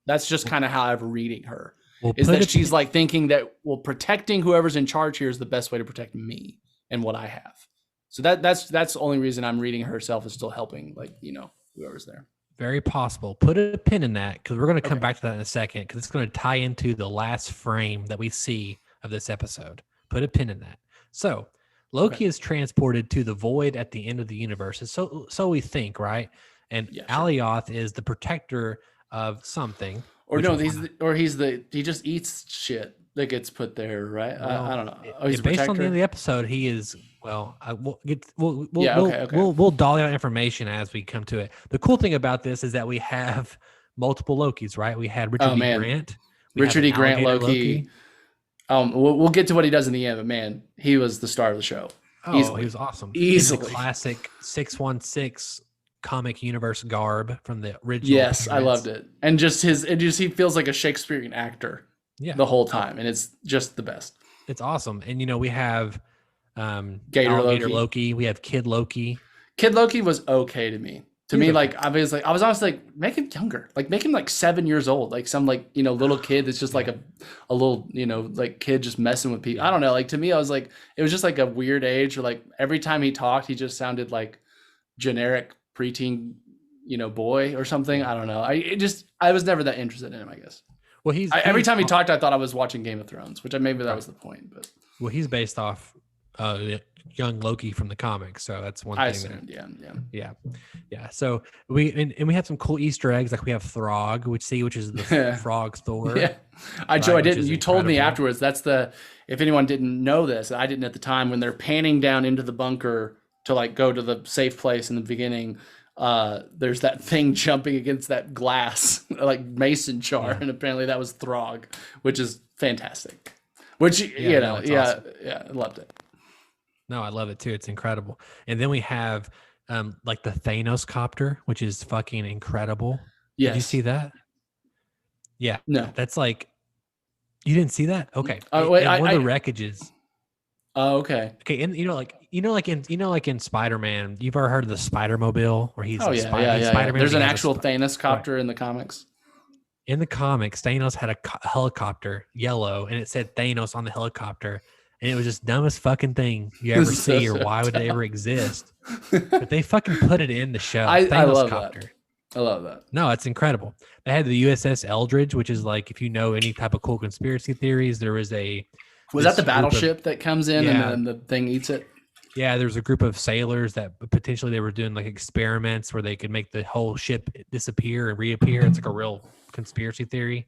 Speaker 7: That's just kind of how I'm reading her. Is that she's like thinking that protecting whoever's in charge here is the best way to protect me and what I have. So that's the only reason I'm reading herself is still helping, like, whoever's there.
Speaker 6: Very possible. Put a pin in that because we're going to come back to that in a second because it's going to tie into the last frame that we see of this episode. Put a pin in that. So Loki is transported to the void at the end of the universe. So we think, right? And Alioth is the protector of something.
Speaker 7: Or no, he just eats shit that gets put there, right?
Speaker 6: Well,
Speaker 7: I don't know. Oh, he's
Speaker 6: based on the end of the episode, he is. Well, we'll dolly out information as we come to it. The cool thing about this is that we have multiple Lokis, right? We had Richard E. Grant.
Speaker 7: Richard E. Grant Loki. We'll get to what he does in the end, but man, he was the star of the show.
Speaker 6: Oh, easily. He was awesome.
Speaker 7: Easily.
Speaker 6: In the classic 616 comic universe garb from the original.
Speaker 7: Yes, I loved it. And he feels like a Shakespearean actor the whole time, and it's just the best.
Speaker 6: It's awesome. And we have
Speaker 7: Gator
Speaker 6: Loki. We have Kid Loki.
Speaker 7: Kid Loki was okay to me. Like I was honestly like, make him younger. Like make him like 7 years old. Like some little kid that's just like a little, like kid just messing with people. I don't know. Like to me, I was like, it was just like a weird age, or like every time he talked, he just sounded like generic preteen, boy or something. I don't know. I was never that interested in him, I guess.
Speaker 6: Well,
Speaker 7: every time he talked, I thought I was watching Game of Thrones, which maybe that was the point. But
Speaker 6: he's based off young Loki from the comics, so that's one thing.
Speaker 7: Assumed,
Speaker 6: yeah. So we have some cool Easter eggs, like we have THROG, which is the frog Thor.
Speaker 7: Yeah, Joe, I didn't. You told me afterwards. That's if anyone didn't know this, I didn't at the time, when they're panning down into the bunker to like go to the safe place in the beginning. There's that thing jumping against that glass, like mason jar, and apparently that was THROG, which is fantastic. Which awesome. I loved it.
Speaker 6: No, I love it too. It's incredible. And then we have like the Thanos copter, which is fucking incredible.
Speaker 7: Yes.
Speaker 6: Did you see that? Yeah.
Speaker 7: No.
Speaker 6: That's like, you didn't see that? Okay.
Speaker 7: Wait,
Speaker 6: one of the wreckages.
Speaker 7: Oh, okay.
Speaker 6: Okay, and like in Spider-Man, you've ever heard of the Spider-Mobile, where he's
Speaker 7: Spider-Man. There's an actual Thanos copter in the comics.
Speaker 6: In the comics, Thanos had a helicopter, yellow, and it said Thanos on the helicopter, and it was just dumbest fucking thing you ever see, or why would it ever exist? But they fucking put it in the show.
Speaker 7: I love that. I love that.
Speaker 6: No, it's incredible. They had the USS Eldridge, which is like, if you know any type of cool conspiracy theories, there was
Speaker 7: that the battleship that comes in and then the thing eats it?
Speaker 6: Yeah, there's a group of sailors that potentially they were doing like experiments where they could make the whole ship disappear and reappear. It's like a real conspiracy theory.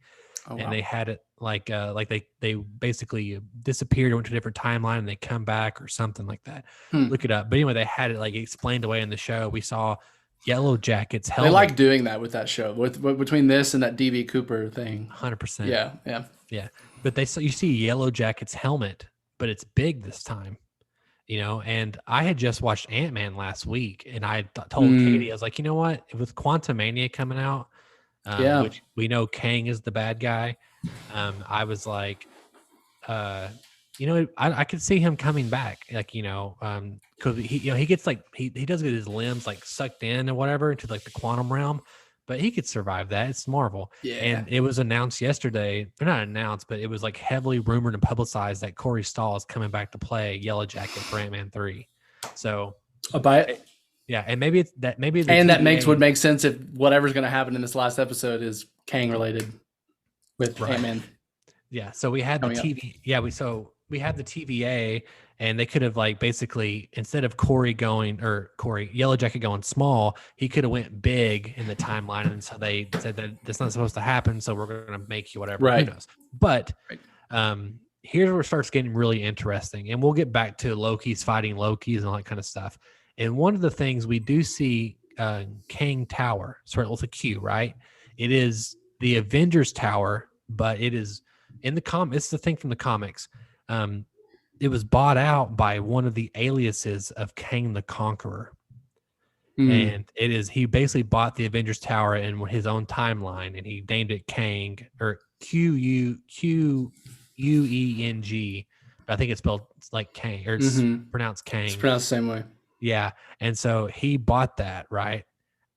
Speaker 6: Oh, wow. And they had it like they basically disappeared, went to a different timeline, and they come back or something like that. Look it up. But anyway, they had it like explained away in the show. We saw Yellow Jacket's helmet.
Speaker 7: They like doing that with that show, between this and that DB Cooper thing.
Speaker 6: 100%.
Speaker 7: Yeah.
Speaker 6: But you see Yellow Jacket's helmet, but it's big this time. And I had just watched Ant-Man last week, and I told Katie, I was like, you know what? With Quantumania coming out, which we know Kang is the bad guy, I was like, I could see him coming back, like, because he gets like he does get his limbs like sucked in or whatever into like the quantum realm, but he could survive that. It's Marvel.
Speaker 7: Yeah.
Speaker 6: And it was announced yesterday. They're not announced, but it was like heavily rumored and publicized that Corey Stahl is coming back to play Yellow Jacket for Ant-Man 3. So
Speaker 7: I'll buy it.
Speaker 6: Yeah, and maybe that
Speaker 7: would make sense if whatever's going to happen in this last episode is Kang related with Ant-Man.
Speaker 6: Yeah, so we had the TV. Yeah, we have the TVA, and they could have like basically instead of Corey Yellow Jacket going small, he could have went big in the timeline, and so they said that that's not supposed to happen, so we're going to make you whatever.
Speaker 7: Right.
Speaker 6: Who knows? But here's where it starts getting really interesting, and we'll get back to Loki's fighting Lokis and all that kind of stuff. And one of the things we do see, Kang Tower, sorry, with a Q, right? It is the Avengers Tower, but it is in the it's the thing from the comics. It was bought out by one of the aliases of Kang the Conqueror. And he basically bought the Avengers Tower in his own timeline, and he named it Kang, or Queng. I think it's spelled like Kang, or it's pronounced Kang.
Speaker 7: It's pronounced the same way.
Speaker 6: Yeah. And so he bought that, right?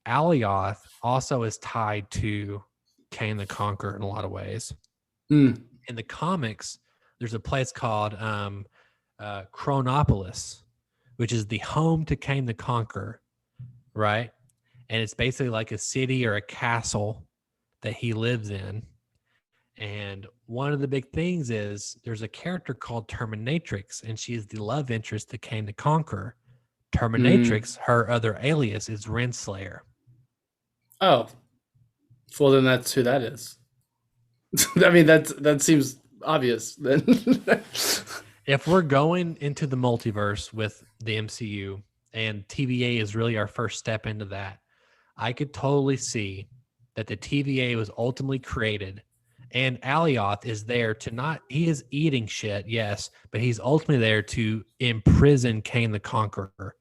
Speaker 6: Alioth also is tied to Kang the Conqueror in a lot of ways. In the comics, there's a place called Chronopolis, which is the home to Kang the Conqueror, right? And it's basically like a city or a castle that he lives in. And one of the big things is there's a character called Terminatrix, and she is the love interest to Kang the Conqueror. Terminatrix, her other alias, is Renslayer.
Speaker 7: Oh, well then that's who that is. I mean, that seems obvious then.
Speaker 6: If we're going into the multiverse with the MCU, and TVA is really our first step into that, I could totally see that the TVA was ultimately created, and Alioth is there he is eating shit, yes, but he's ultimately there to imprison Kang the Conqueror.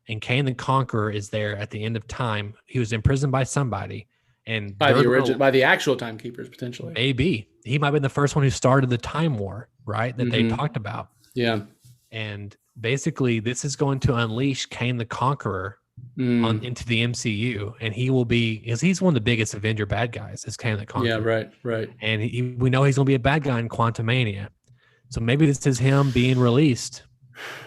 Speaker 6: And Kang the Conqueror is there at the end of time. He was imprisoned by somebody. And
Speaker 7: by the actual timekeepers, potentially.
Speaker 6: Maybe. He might have been the first one who started the time war, right? That they talked about.
Speaker 7: Yeah.
Speaker 6: And basically, this is going to unleash Kang the Conqueror into the MCU. And he will be, because he's one of the biggest Avenger bad guys, is Kang the Conqueror.
Speaker 7: Yeah, right.
Speaker 6: And we know he's going to be a bad guy in Quantumania. So maybe this is him being released.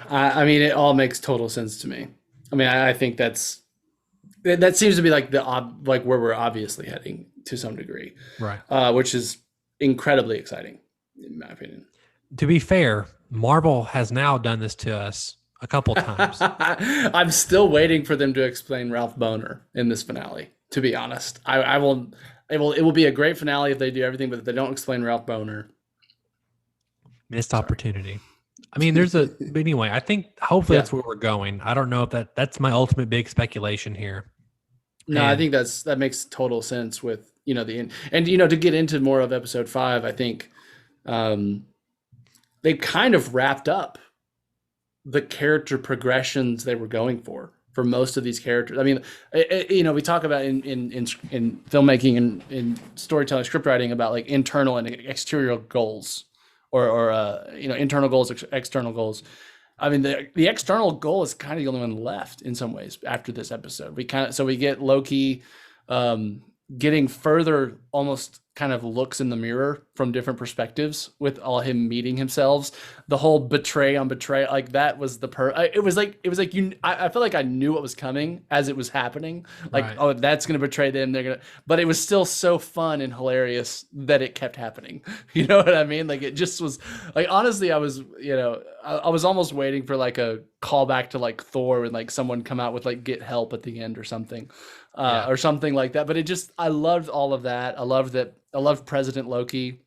Speaker 7: I mean, it all makes total sense to me. I mean, I think that seems to be like like where we're obviously heading to some degree,
Speaker 6: right?
Speaker 7: Which is incredibly exciting, in my opinion.
Speaker 6: To be fair, Marvel has now done this to us a couple times.
Speaker 7: I'm still waiting for them to explain Ralph Boner in this finale. To be honest, it will be a great finale if they do everything, but if they don't explain Ralph Boner,
Speaker 6: missed opportunity. I mean, but anyway, I think hopefully that's where we're going. I don't know if that's my ultimate big speculation here.
Speaker 7: No, I think that makes total sense with, to get into more of episode 5, I think they kind of wrapped up the character progressions they were going for most of these characters. I mean, we talk about in filmmaking and in storytelling, script writing about like internal and exterior goals. Or internal goals, external goals. I mean, the external goal is kind of the only one left in some ways after this episode. We get Loki getting further, almost kind of looks in the mirror from different perspectives with all him meeting himself. The whole betray on betray, like that was it was like I felt like I knew what was coming as it was happening. Like, right. Oh, that's going to betray them. But it was still so fun and hilarious that it kept happening. You know what I mean? Like, it just was like, honestly, I was almost waiting for like a callback to like Thor and like someone come out with like get help at the end or something. Or something like that. But I loved all of that. I loved President Loki.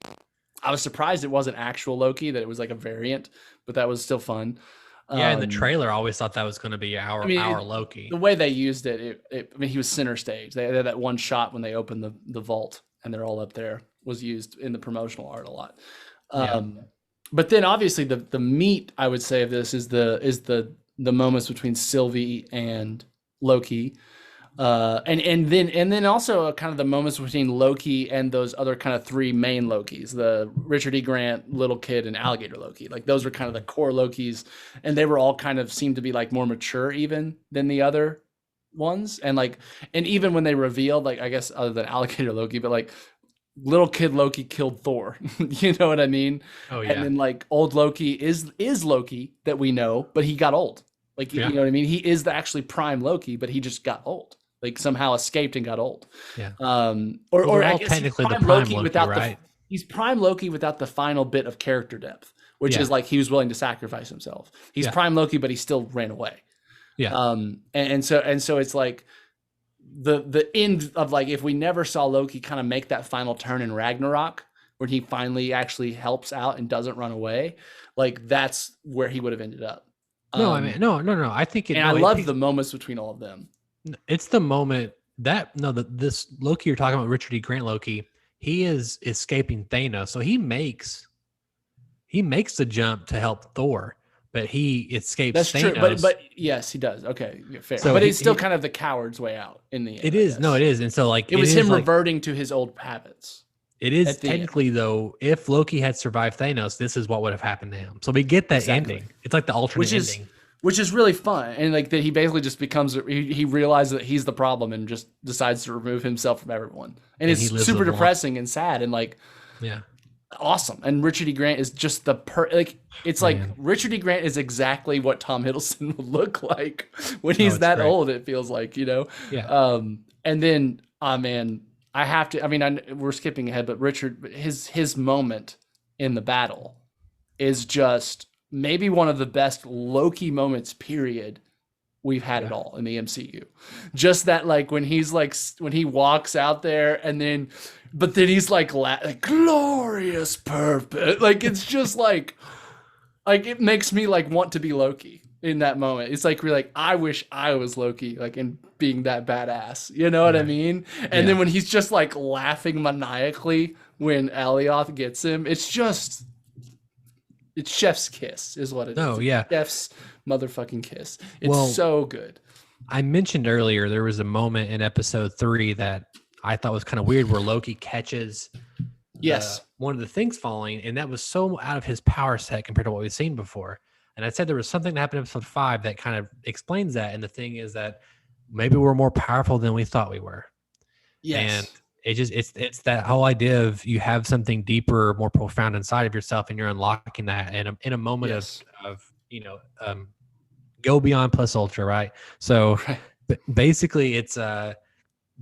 Speaker 7: I was surprised it wasn't actual Loki, that it was like a variant, but that was still fun.
Speaker 6: Yeah, in the trailer, I always thought that was going to be our Loki.
Speaker 7: The way they used it, he was center stage. They had that one shot when they opened the vault and they're all up there, was used in the promotional art a lot. But then obviously the meat, I would say, of this is the moments between Sylvie and Loki. And then also kind of the moments between Loki and those other kind of 3 main Lokis, the Richard E. Grant, Little Kid, and Alligator Loki. Like those were kind of the core Lokis, and they were all kind of seemed to be like more mature even than the other ones. And even when they revealed, like, I guess other than Alligator Loki, but like Little Kid Loki killed Thor. You know what I mean? Oh yeah. And then like old Loki is Loki that we know, but he got old. Like, you know what I mean? He is actually prime Loki, but he just got old. Like somehow escaped and got old. Yeah. Or I guess technically he's prime Loki without right? He's prime Loki without the final bit of character depth, which is like he was willing to sacrifice himself. He's prime Loki, but he still ran away.
Speaker 6: Yeah.
Speaker 7: And so it's like the end of like, if we never saw Loki kind of make that final turn in Ragnarok, when he finally actually helps out and doesn't run away, like that's where he would have ended up.
Speaker 6: No, I mean, no. I think
Speaker 7: I love the moments between all of them.
Speaker 6: It's the moment that this Loki you're talking about, Richard E. Grant Loki, he is escaping Thanos, so he makes the jump to help Thor, but he escapes. That's Thanos.
Speaker 7: True, but yes, he does. Okay, fair. So but it's still kind of the coward's way out in the end.
Speaker 6: It is. No, it is, and so like
Speaker 7: it was him reverting to his old habits.
Speaker 6: It is technically though, if Loki had survived Thanos, this is what would have happened to him. So we get that ending. It's like the alternate ending.
Speaker 7: Which is really fun. And like that he basically just becomes, he realizes that he's the problem and just decides to remove himself from everyone. And it's super depressing and sad and like, awesome. And Richard E. Grant is just Richard E. Grant is exactly what Tom Hiddleston would look like when he's that old, it feels like, you know?
Speaker 6: Yeah.
Speaker 7: And then, man, I have to, we're skipping ahead, but Richard, his moment in the battle is just maybe one of the best Loki moments, period, we've had at all in the MCU. Just that, like, when he's like, when he walks out there and then, but then he's like glorious purpose. Like, it's just like it makes me like want to be Loki in that moment. It's like, we're like, I wish I was Loki, like in being that badass, you know what I mean? And then when he's just like laughing maniacally when Alioth gets him, it's chef's kiss is what it is.
Speaker 6: Oh, yeah.
Speaker 7: Chef's motherfucking kiss. It's so good.
Speaker 6: I mentioned earlier there was a moment in episode 3 that I thought was kind of weird where Loki catches one of the things falling, and that was so out of his power set compared to what we've seen before. And I said there was something that happened in episode 5 that kind of explains that. And the thing is that maybe we're more powerful than we thought we were.
Speaker 7: Yes.
Speaker 6: And it's that whole idea of you have something deeper, more profound inside of yourself, and you're unlocking that in a moment of go beyond plus ultra, right? So basically, it's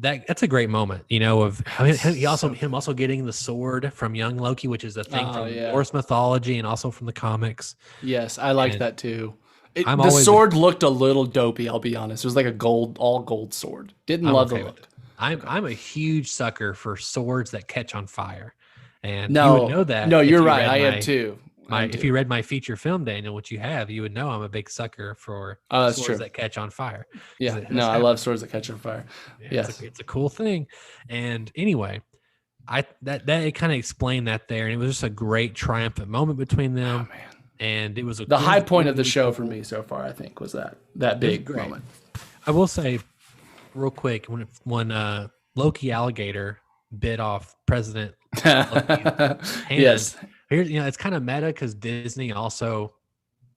Speaker 6: that's a great moment, you know. Of him also getting the sword from young Loki, which is a thing from Norse mythology and also from the comics.
Speaker 7: Yes, I liked that too. The sword looked a little dopey. I'll be honest. It was like a all gold sword. Didn't love the look.
Speaker 6: I'm a huge sucker for swords that catch on fire, and you would know that.
Speaker 7: No, you're right. I am too.
Speaker 6: If you read my feature film, Daniel, which you have, you would know I'm a big sucker for swords that catch on fire.
Speaker 7: Yeah, I love swords that catch on fire. Yes,
Speaker 6: it's a cool thing. And anyway, that it kind of explained that there, and it was just a gregreat triumphant moment between them. Oh, man. And it was
Speaker 7: the high point of the show for me so far. I think was that big moment. I
Speaker 6: will say, real quick, when Loki alligator bit off President Loki's hand,
Speaker 7: yes.
Speaker 6: Here's, it's kind of meta because Disney also,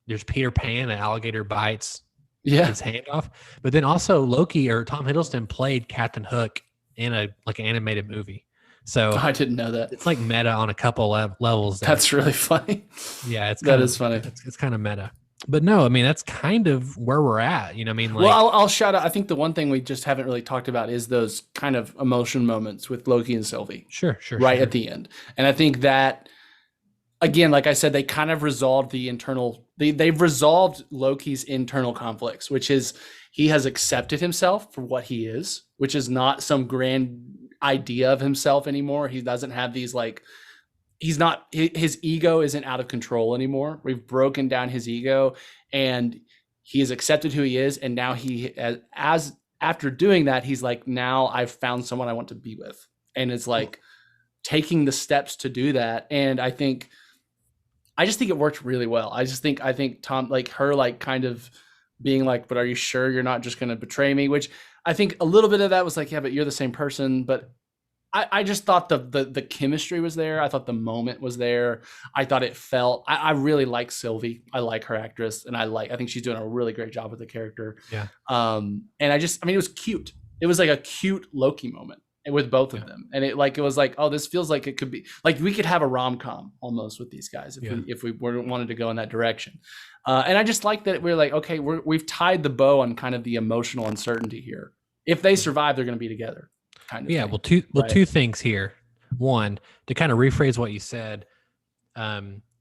Speaker 6: there's Peter Pan, an alligator bites his hand off, but then also Loki or Tom Hiddleston played Captain Hook in an animated movie. So
Speaker 7: I didn't know that.
Speaker 6: It's like meta on a couple levels.
Speaker 7: That's really funny.
Speaker 6: Yeah,
Speaker 7: that is funny.
Speaker 6: It's kind of meta. But no, I mean, that's kind of where we're at. You know what I mean? Like,
Speaker 7: well, I'll shout out. I think the one thing we just haven't really talked about is those kind of emotion moments with Loki and Sylvie.
Speaker 6: Sure.
Speaker 7: Right at the end. And I think that, again, like I said, they kind of resolved the internal, they've resolved Loki's internal conflicts, which is he has accepted himself for what he is, which is not some grand idea of himself anymore. He doesn't have these his ego isn't out of control anymore. We've broken down his ego and he has accepted who he is. And now after doing that, he's like, now I've found someone I want to be with. And it's like taking the steps to do that. And I just think it worked really well. I think Tom, like her, like kind of being like, but are you sure you're not just going to betray me? Which I think a little bit of that was like, yeah, but you're the same person. But I just thought the chemistry was there. I thought the moment was there. I thought it felt, I really like Sylvie. I like her actress and I think she's doing a really great job with the character.
Speaker 6: Yeah.
Speaker 7: And it was cute. It was like a cute Loki moment with both of them. And it was like, oh, this feels like it could be like, we could have a rom-com almost with these guys if we wanted to go in that direction. And I just like that we're like, okay, we've tied the bow on kind of the emotional uncertainty here. If they survive, they're going to be together. Kind of
Speaker 6: thing, two things here. One, to kind of rephrase what you said,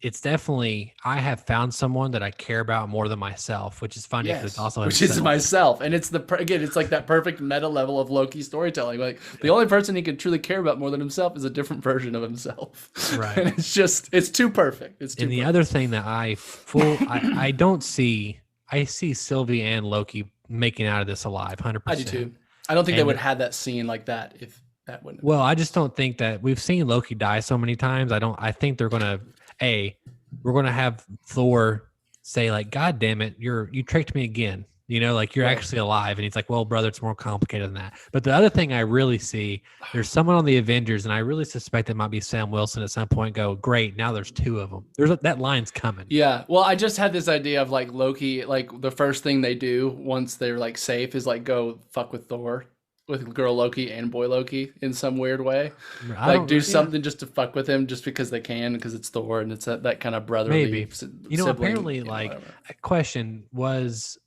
Speaker 6: it's definitely, I have found someone that I care about more than myself, which is funny because it's also
Speaker 7: which
Speaker 6: himself.
Speaker 7: is myself. And it's again, it's like that perfect meta level of Loki storytelling. Like the only person he can truly care about more than himself is a different version of himself.
Speaker 6: Right.
Speaker 7: And it's too perfect. It's too
Speaker 6: And the
Speaker 7: perfect.
Speaker 6: other thing that I don't see, I see Sylvie and Loki making out of this alive, 100%.
Speaker 7: I do too. I don't think they would have that scene like that if that wouldn't.
Speaker 6: Well, I just don't think that we've seen Loki die so many times. I think they're gonna we're gonna have Thor say like, "God damn it, you tricked me again." You know, like you're actually alive, and he's like, "Well, brother, it's more complicated than that." But the other thing I really see, there's someone on the Avengers, and I really suspect it might be Sam Wilson at some point. Go, great, now there's two of them. That line's coming.
Speaker 7: Yeah, well, I just had this idea of like Loki, like the first thing they do once they're like safe is like go fuck with Thor, with girl Loki and boy Loki in some weird way. Like do something just to fuck with him just because they can, because it's Thor and it's that kind of brotherly.
Speaker 6: Maybe. You know, apparently, like a question was,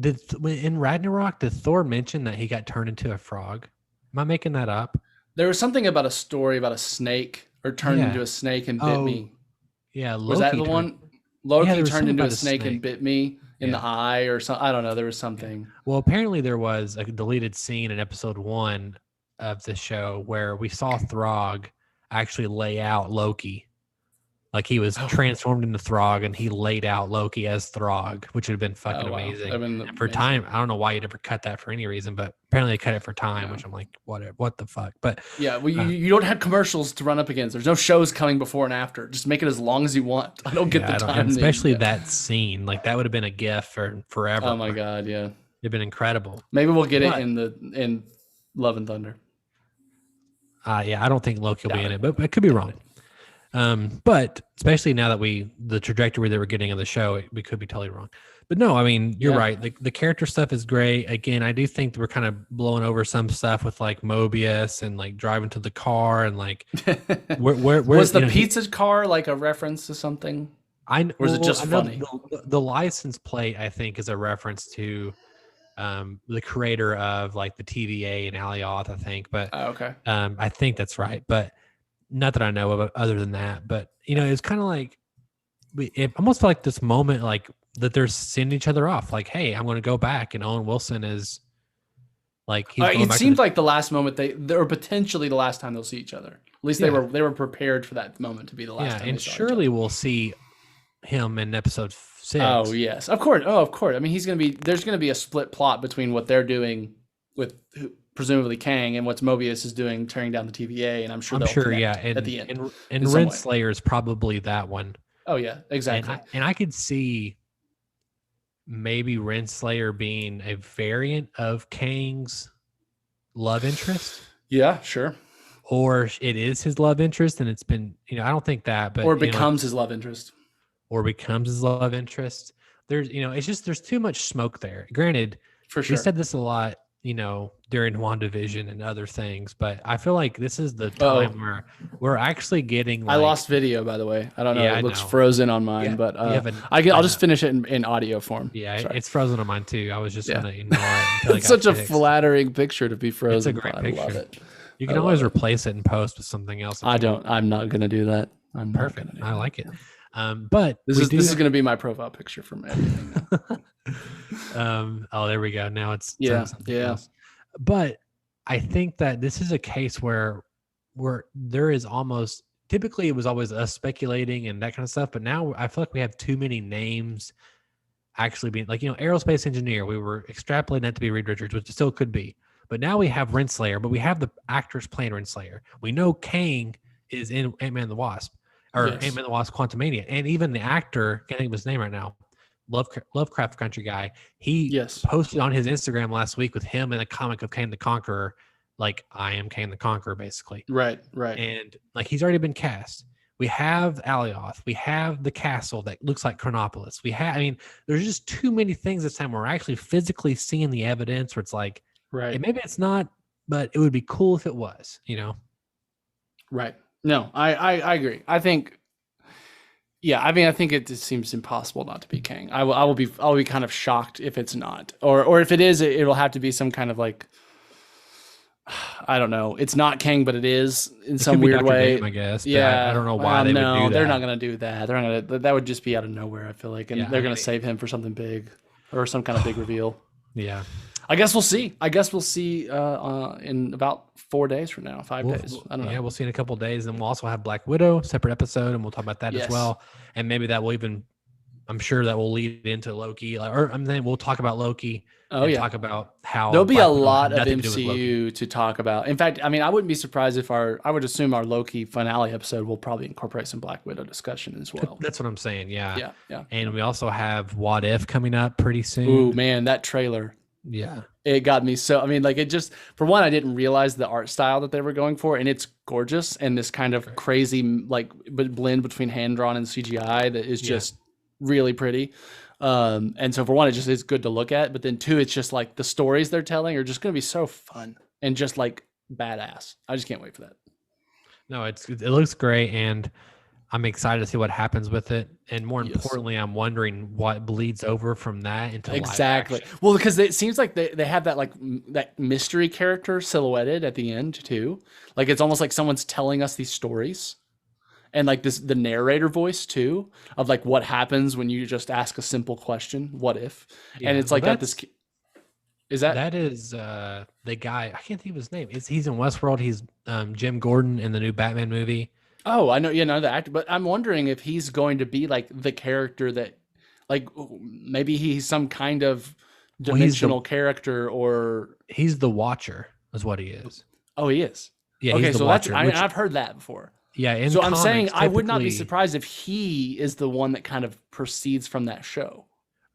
Speaker 6: in Ragnarok, did Thor mention that he got turned into a frog? Am I making that up?
Speaker 7: There was something about a story about a snake or turned into a snake and bit me.
Speaker 6: Yeah, Loki
Speaker 7: was that the one? Loki turned into a snake and bit me in the eye or something. I don't know. There was something.
Speaker 6: Well, apparently there was a deleted scene in episode 1 of the show where we saw THROG actually lay out Loki. Like he was transformed into THROG and he laid out Loki as THROG, which would have been fucking amazing. And for time, I don't know why you'd ever cut that for any reason, but apparently they cut it for time, which I'm like, what the fuck? But
Speaker 7: yeah, well, you don't have commercials to run up against. There's no shows coming before and after. Just make it as long as you want. I don't get the time.
Speaker 6: Especially that scene, like that would have been a gift for forever.
Speaker 7: Oh my god, yeah,
Speaker 6: it'd been incredible.
Speaker 7: Maybe we'll get it in Love and Thunder.
Speaker 6: Yeah, I don't think Loki will be in it, but I could be wrong. But especially now that the trajectory that we're getting of the show, we could be totally wrong. But no, I mean, you're right. The character stuff is great. Again, I do think that we're kind of blowing over some stuff with like Mobius and like driving to the car and like where
Speaker 7: was the pizza car like a reference to something? Or is it just funny?
Speaker 6: The license plate, I think, is a reference to the creator of like the TVA and Alioth, I think. But I think that's right. But not that I know of other than that, but you know, it's kind of like it almost felt like this moment, like that they're sending each other off. Like, hey, I'm going to go back, and Owen Wilson is like.
Speaker 7: It seemed like the last moment or potentially the last time they'll see each other. At least they were prepared for that moment to be the last time.
Speaker 6: And surely we'll see him in episode 6.
Speaker 7: Oh yes, of course. Oh, of course. I mean, there's going to be a split plot between what they're doing with presumably Kang and what's Mobius is doing, tearing down the TVA, and I'm sure at the end.
Speaker 6: And Renslayer is probably that one.
Speaker 7: Oh yeah, exactly.
Speaker 6: And I could see maybe Renslayer being a variant of Kang's love interest.
Speaker 7: Yeah, sure.
Speaker 6: Or it is his love interest, and it's been, you know, I don't think that, but
Speaker 7: or becomes his love interest.
Speaker 6: Or becomes his love interest. There's, you know, it's just there's too much smoke there. Granted,
Speaker 7: for sure.
Speaker 6: We said this a lot, you know, during WandaVision and other things, but I feel like this is the time where we're actually getting.
Speaker 7: I lost video, by the way. I don't know. It looks frozen on mine, but I'll just finish it in audio form.
Speaker 6: Yeah, it's frozen on mine too. I was just gonna ignore it.
Speaker 7: It's such a flattering picture to be frozen.
Speaker 6: It's a great picture.
Speaker 7: I love it.
Speaker 6: You can always replace it in post with something else.
Speaker 7: I'm not gonna do that. I'm
Speaker 6: perfect. I like it. But
Speaker 7: this is going to be my profile picture from everything now.
Speaker 6: Oh, there we go. Now it's
Speaker 7: else.
Speaker 6: But I think that this is a case where there is almost, typically it was always us speculating and that kind of stuff, but now I feel like we have too many names actually being, like, you know, aerospace engineer, we were extrapolating that to be Reed Richards, which it still could be, but now we have Renslayer, but we have the actors playing Renslayer. We know Kang is in Ant-Man and the Wasp. Or Ant-Man and the Wasp: Quantumania, and even the actor, can't think of his name right now, Lovecraft Country guy. He posted on his Instagram last week with him in a comic of Kang the Conqueror, like, I am Kang the Conqueror, basically.
Speaker 7: Right.
Speaker 6: And like he's already been cast. We have Alioth. We have the castle that looks like Chronopolis. There's just too many things this time where we're actually physically seeing the evidence where it's like, and maybe it's not, but it would be cool if it was, you know?
Speaker 7: Right. No, I agree. I think, I think it just seems impossible not to be Kang. I'll be kind of shocked if it's not, or if it is, it'll have to be some kind of like I don't know. It's not Kang, but it is in
Speaker 6: It
Speaker 7: some
Speaker 6: could be
Speaker 7: weird
Speaker 6: Dr.
Speaker 7: way.
Speaker 6: Doom, I guess. But
Speaker 7: Yeah,
Speaker 6: I don't know why they would do that.
Speaker 7: They're not gonna do that. They're not gonna. That would just be out of nowhere. I feel like, and they're gonna save him for something big, or some kind of big reveal.
Speaker 6: Yeah.
Speaker 7: I guess we'll see. In about 4 days from now, 5 days. I don't know.
Speaker 6: Yeah, we'll see in a couple of days, and we'll also have Black Widow, separate episode, and we'll talk about that
Speaker 7: Yes.
Speaker 6: as well. And maybe that will even, I'm sure that will lead into Loki. We'll talk about Loki.
Speaker 7: Oh, yeah.
Speaker 6: Talk about how
Speaker 7: There'll be
Speaker 6: Black
Speaker 7: a
Speaker 6: Widow
Speaker 7: lot
Speaker 6: had
Speaker 7: of
Speaker 6: nothing to do with Loki.
Speaker 7: MCU to talk about. In fact, I mean, I wouldn't be surprised if I would assume our Loki finale episode will probably incorporate some Black Widow discussion as well.
Speaker 6: That's what I'm saying. Yeah.
Speaker 7: Yeah.
Speaker 6: And we also have What If coming up pretty soon.
Speaker 7: Ooh, man, that trailer.
Speaker 6: Yeah.
Speaker 7: It got me so, I mean, like, it just, for one, I didn't realize the art style that they were going for, and it's gorgeous, and this kind of crazy, like, blend between hand-drawn and CGI that is just really pretty. And so for one, it just is good to look at, but then two, it's just like the stories they're telling are just going to be so fun and just like badass. I just can't wait for that.
Speaker 6: No, it looks great, and I'm excited to see what happens with it. And more importantly, I'm wondering what bleeds over from that into live action.
Speaker 7: Well, because it seems like they have that, like, that mystery character silhouetted at the end too. Like, it's almost like someone's telling us these stories. And like the narrator voice too, of like what happens when you just ask a simple question, what if?
Speaker 6: Yeah,
Speaker 7: and it's like got this. Is that
Speaker 6: is the guy? I can't think of his name. He's in Westworld. He's Jim Gordon in the new Batman movie.
Speaker 7: Oh, I know, the actor, but I'm wondering if he's going to be like the character that, like, maybe he's some kind of dimensional character, or
Speaker 6: he's the Watcher, is what he is.
Speaker 7: Oh, he is.
Speaker 6: Yeah.
Speaker 7: Okay,
Speaker 6: he's the
Speaker 7: so
Speaker 6: Watcher,
Speaker 7: I've heard that before.
Speaker 6: Yeah,
Speaker 7: so I'm saying I would not be surprised if he is the one that kind of proceeds from that show.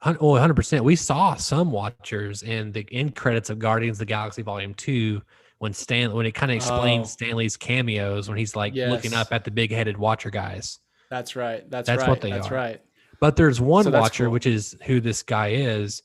Speaker 6: 100%. We saw some Watchers in the end credits of Guardians of the Galaxy Volume 2 when it kind of explains Stanley's cameos when he's like looking up at the big-headed Watcher guys.
Speaker 7: That's right. That's
Speaker 6: what they are.
Speaker 7: That's right.
Speaker 6: But there's one Watcher,
Speaker 7: cool.
Speaker 6: which is who this guy is.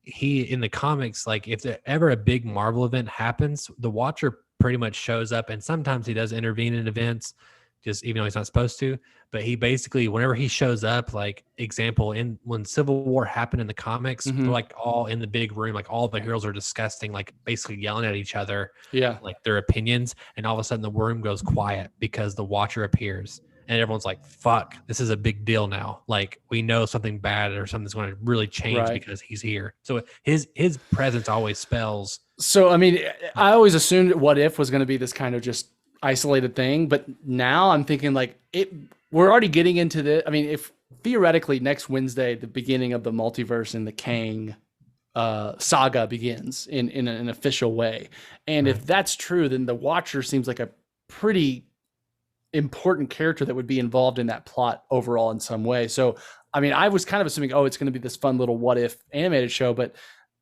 Speaker 6: He in the comics, like if there ever a big Marvel event happens, the Watcher pretty much shows up, and sometimes he does intervene in events, just even though he's not supposed to. But he basically, whenever he shows up, like example, when Civil War happened in the comics, they're like all in the big room, like all the heroes are discussing, like basically yelling at each other, like their opinions, and all of a sudden the room goes quiet because the Watcher appears, and everyone's like, "Fuck, this is a big deal now. Like we know something bad or something's going to really change because he's here." So his presence always spells.
Speaker 7: So, I mean, I always assumed What If was going to be this kind of just isolated thing, but now I'm thinking like we're already getting into the, I mean, if theoretically next Wednesday, the beginning of the multiverse and the Kang saga begins in an official way. And if that's true, then the Watcher seems like a pretty important character that would be involved in that plot overall in some way. So, I mean, I was kind of assuming, it's going to be this fun little What If animated show, but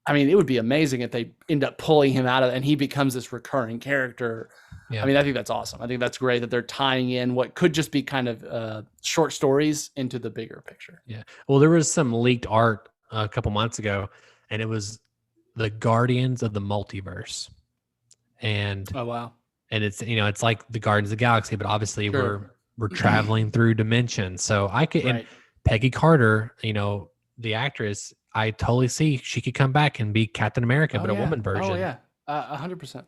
Speaker 7: I mean, it would be amazing if they end up pulling him out of it and he becomes this recurring character. Yeah. I mean, I think that's awesome. I think that's great that they're tying in what could just be kind of short stories into the bigger picture.
Speaker 6: Yeah. Well, there was some leaked art a couple months ago, and it was the Guardians of the Multiverse. And
Speaker 7: oh, wow.
Speaker 6: And it's, it's like the Guardians of the Galaxy, but obviously we're traveling through dimensions. So I could, and Peggy Carter, the actress, I totally see she could come back and be Captain America, but a woman version.
Speaker 7: Oh yeah, 100%.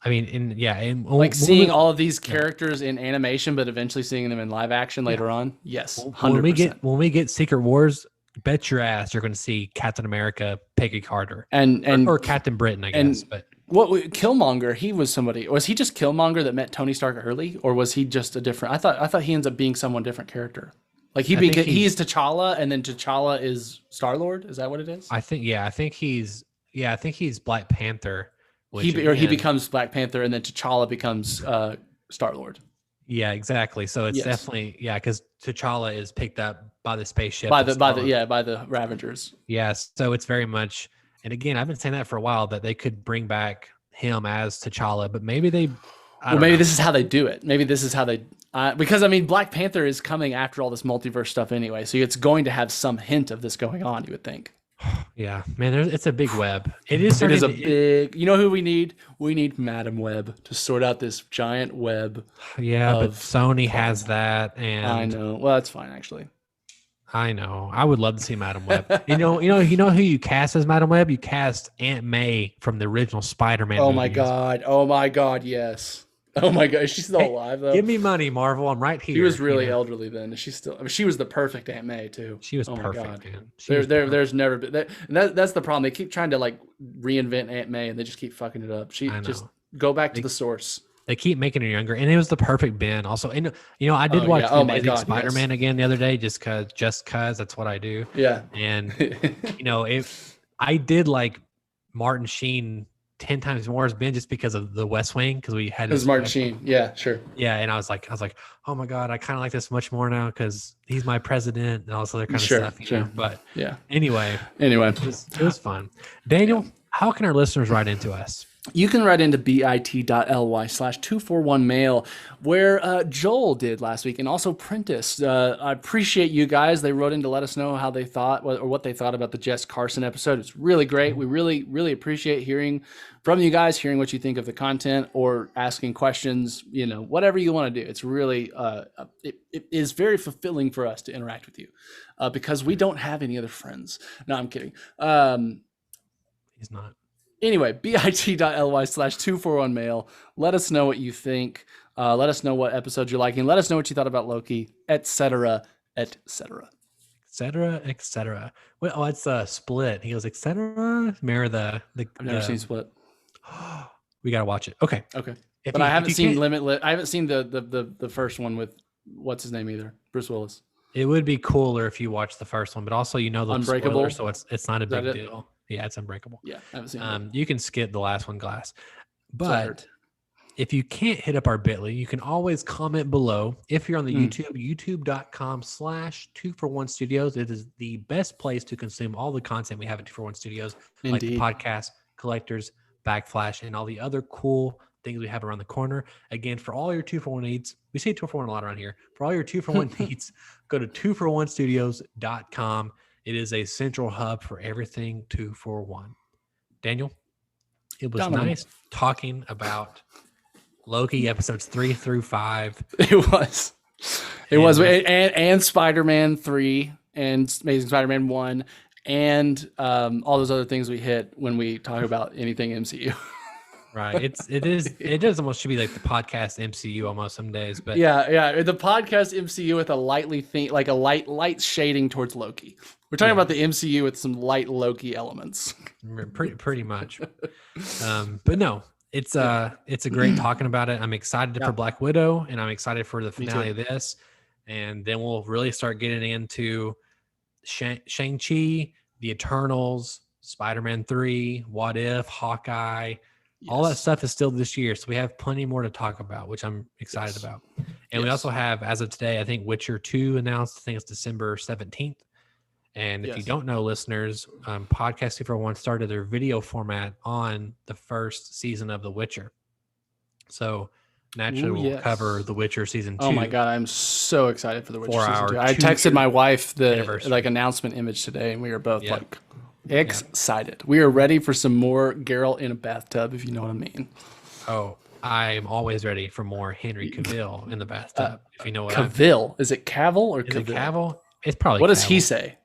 Speaker 6: I mean, and
Speaker 7: like seeing all of these characters in animation, but eventually seeing them in live action later on. Yes, 100%.
Speaker 6: When we get Secret Wars, bet your ass you're going to see Captain America, Peggy Carter, or Captain Britain, I guess. But
Speaker 7: Killmonger, he was somebody. Was he just Killmonger that met Tony Stark early, or was he just a different? I thought he ends up being someone different character. Like he's T'Challa, and then T'Challa is Star-Lord. Is that what it is?
Speaker 6: I think he's Black Panther.
Speaker 7: He becomes Black Panther, and then T'Challa becomes Star-Lord.
Speaker 6: Yeah, exactly. So it's definitely because T'Challa is picked up by the spaceship
Speaker 7: by the Ravagers.
Speaker 6: Yes, so it's very much. And again, I've been saying that for a while that they could bring back him as T'Challa, but maybe they.
Speaker 7: Maybe this is how they do it. Maybe this is how they. Because I mean, Black Panther is coming after all this multiverse stuff anyway, so it's going to have some hint of this going on. You would think.
Speaker 6: Yeah, man, it's a big web. It is
Speaker 7: a big. You know who we need? We need Madam Web to sort out this giant web.
Speaker 6: Yeah, but Sony has that, and
Speaker 7: I know. Well, that's fine actually.
Speaker 6: I know. I would love to see Madam Web. You know who you cast as Madam Web? You cast Aunt May from the original Spider-Man.
Speaker 7: Oh
Speaker 6: movies.
Speaker 7: my god, yes. Oh my god, is she still alive though?
Speaker 6: Give me money, Marvel. I'm right here.
Speaker 7: She was really elderly then. Is she still? I mean, she was the perfect Aunt May too.
Speaker 6: She was perfect, man.
Speaker 7: There's never been that's the problem. They keep trying to like reinvent Aunt May, and they just keep fucking it up. Just go back to the source.
Speaker 6: They keep making her younger, and it was the perfect Ben. Also, and I did watch the Amazing Spider-Man again the other day, just cause that's what I do.
Speaker 7: Yeah,
Speaker 6: and I did like Martin Sheen 10 times more as Ben just because of the West Wing, because we had.
Speaker 7: It was Martin Sheen. Yeah, sure.
Speaker 6: Yeah, and I was like, oh my god, I kind of like this much more now because he's my president and all this other kind of stuff. You know? But
Speaker 7: yeah.
Speaker 6: Anyway, it was fun. Daniel, how can our listeners write into us?
Speaker 7: You can write into bit.ly/241mail, where Joel did last week, and also Prentice. I appreciate you guys. They wrote in to let us know how they thought or what they thought about the Jess Carson episode. It's really great. We really, really appreciate hearing from you guys, hearing what you think of the content or asking questions, whatever you want to do. It's really, it is very fulfilling for us to interact with you because we don't have any other friends. No, I'm kidding.
Speaker 6: He's not.
Speaker 7: Anyway, bit.ly/241mail. Let us know what you think. Let us know what episodes you're liking. Let us know what you thought about Loki, etc., etc.
Speaker 6: etc., etc. Well, it's Split. He goes, etc. Mirror the.
Speaker 7: I've never seen Split.
Speaker 6: We gotta watch it. Okay.
Speaker 7: But I haven't seen Limitless. I haven't seen the first one with what's his name either, Bruce Willis.
Speaker 6: It would be cooler if you watched the first one, but also the
Speaker 7: Unbreakable,
Speaker 6: spoiler, so it's not a big deal. Yeah, it's Unbreakable.
Speaker 7: Yeah, I haven't seen it.
Speaker 6: You can skip the last one, Glass. But if you can't hit up our Bitly, you can always comment below. If you're on the YouTube, youtube.com/2for1studios. It is the best place to consume all the content we have at 2for1 Studios, like the podcast, collectors, backflash, and all the other cool things we have around the corner. Again, for all your 2for1 needs, we say 2for1 a lot around here. For all your 2for1 needs, go to 2for1studios.com. It is a central hub for everything 2for1. Daniel, it was nice talking about Loki episodes 3 through 5.
Speaker 7: It was. And Spider-Man 3 and Amazing Spider-Man 1 and all those other things we hit when we talk about anything MCU.
Speaker 6: Right. It does almost should be like the podcast MCU almost some days, but
Speaker 7: yeah. The podcast MCU with a light shading towards Loki. We're talking about the MCU with some light Loki elements.
Speaker 6: Pretty much. But no, it's a great talking about it. I'm excited for Black Widow, and I'm excited for the finale of this. And then we'll really start getting into Shang-Chi, The Eternals, Spider-Man 3, What If, Hawkeye. Yes. All that stuff is still this year, so we have plenty more to talk about, which I'm excited about. And we also have, as of today, I think Witcher 2 announced. I think it's December 17th. And if you don't know, listeners, Podcast 2for1 started their video format on the first season of The Witcher. So naturally, we'll cover The Witcher season 2.
Speaker 7: Oh my God, I'm so excited for The Witcher season 2. I texted my wife the announcement image today, and we were both excited. We are ready for some more Geralt in a bathtub, if you know what I mean.
Speaker 6: Oh, I'm always ready for more Henry Cavill in the bathtub, if you know what
Speaker 7: Cavill. Is it Cavill or Cavill?
Speaker 6: Is it Cavill? It's probably
Speaker 7: What
Speaker 6: Cavill.
Speaker 7: Does he say?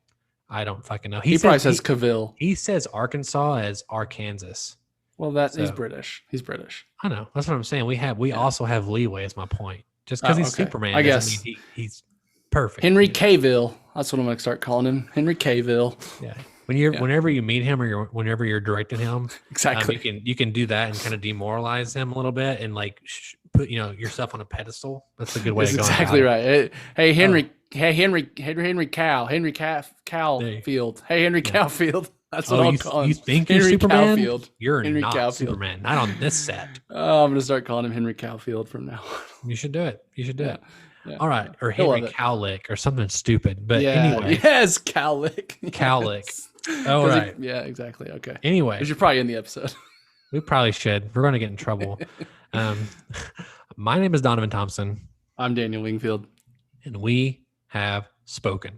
Speaker 6: I don't fucking know.
Speaker 7: He probably says Cavill.
Speaker 6: He says Arkansas as Arkansas.
Speaker 7: Well, he's British. He's British.
Speaker 6: I know. That's what I'm saying. We also have leeway, is my point. Just because he's Superman,
Speaker 7: I guess
Speaker 6: mean he's perfect.
Speaker 7: Henry Cavill. That's what I'm going to start calling him. Henry Cavill.
Speaker 6: Yeah. Whenever you meet him or whenever you're directing him,
Speaker 7: exactly,
Speaker 6: you can do that and kind of demoralize him a little bit and like put yourself on a pedestal. That's a good way. That's of going
Speaker 7: exactly right. Hey Henry, Henry Cowfield. Hey Henry Cowfield. That's what I'll call him.
Speaker 6: You think
Speaker 7: Henry
Speaker 6: you're Superman?
Speaker 7: Cowfield.
Speaker 6: You're
Speaker 7: Henry
Speaker 6: not
Speaker 7: Cowfield.
Speaker 6: Superman. Not on this set.
Speaker 7: Oh, I'm gonna start calling him Henry Cowfield from now on.
Speaker 6: You should do it. Yeah. All right, or Henry Cowlick or something stupid. But anyway,
Speaker 7: yes, Cowlick.
Speaker 6: Cowlick.
Speaker 7: Yes.
Speaker 6: Oh, right.
Speaker 7: Yeah, exactly. Okay.
Speaker 6: Anyway,
Speaker 7: we should probably end the episode.
Speaker 6: We probably should. We're going to get in trouble. My name is Donovan Thompson.
Speaker 7: I'm Daniel Wingfield,
Speaker 6: and we have spoken.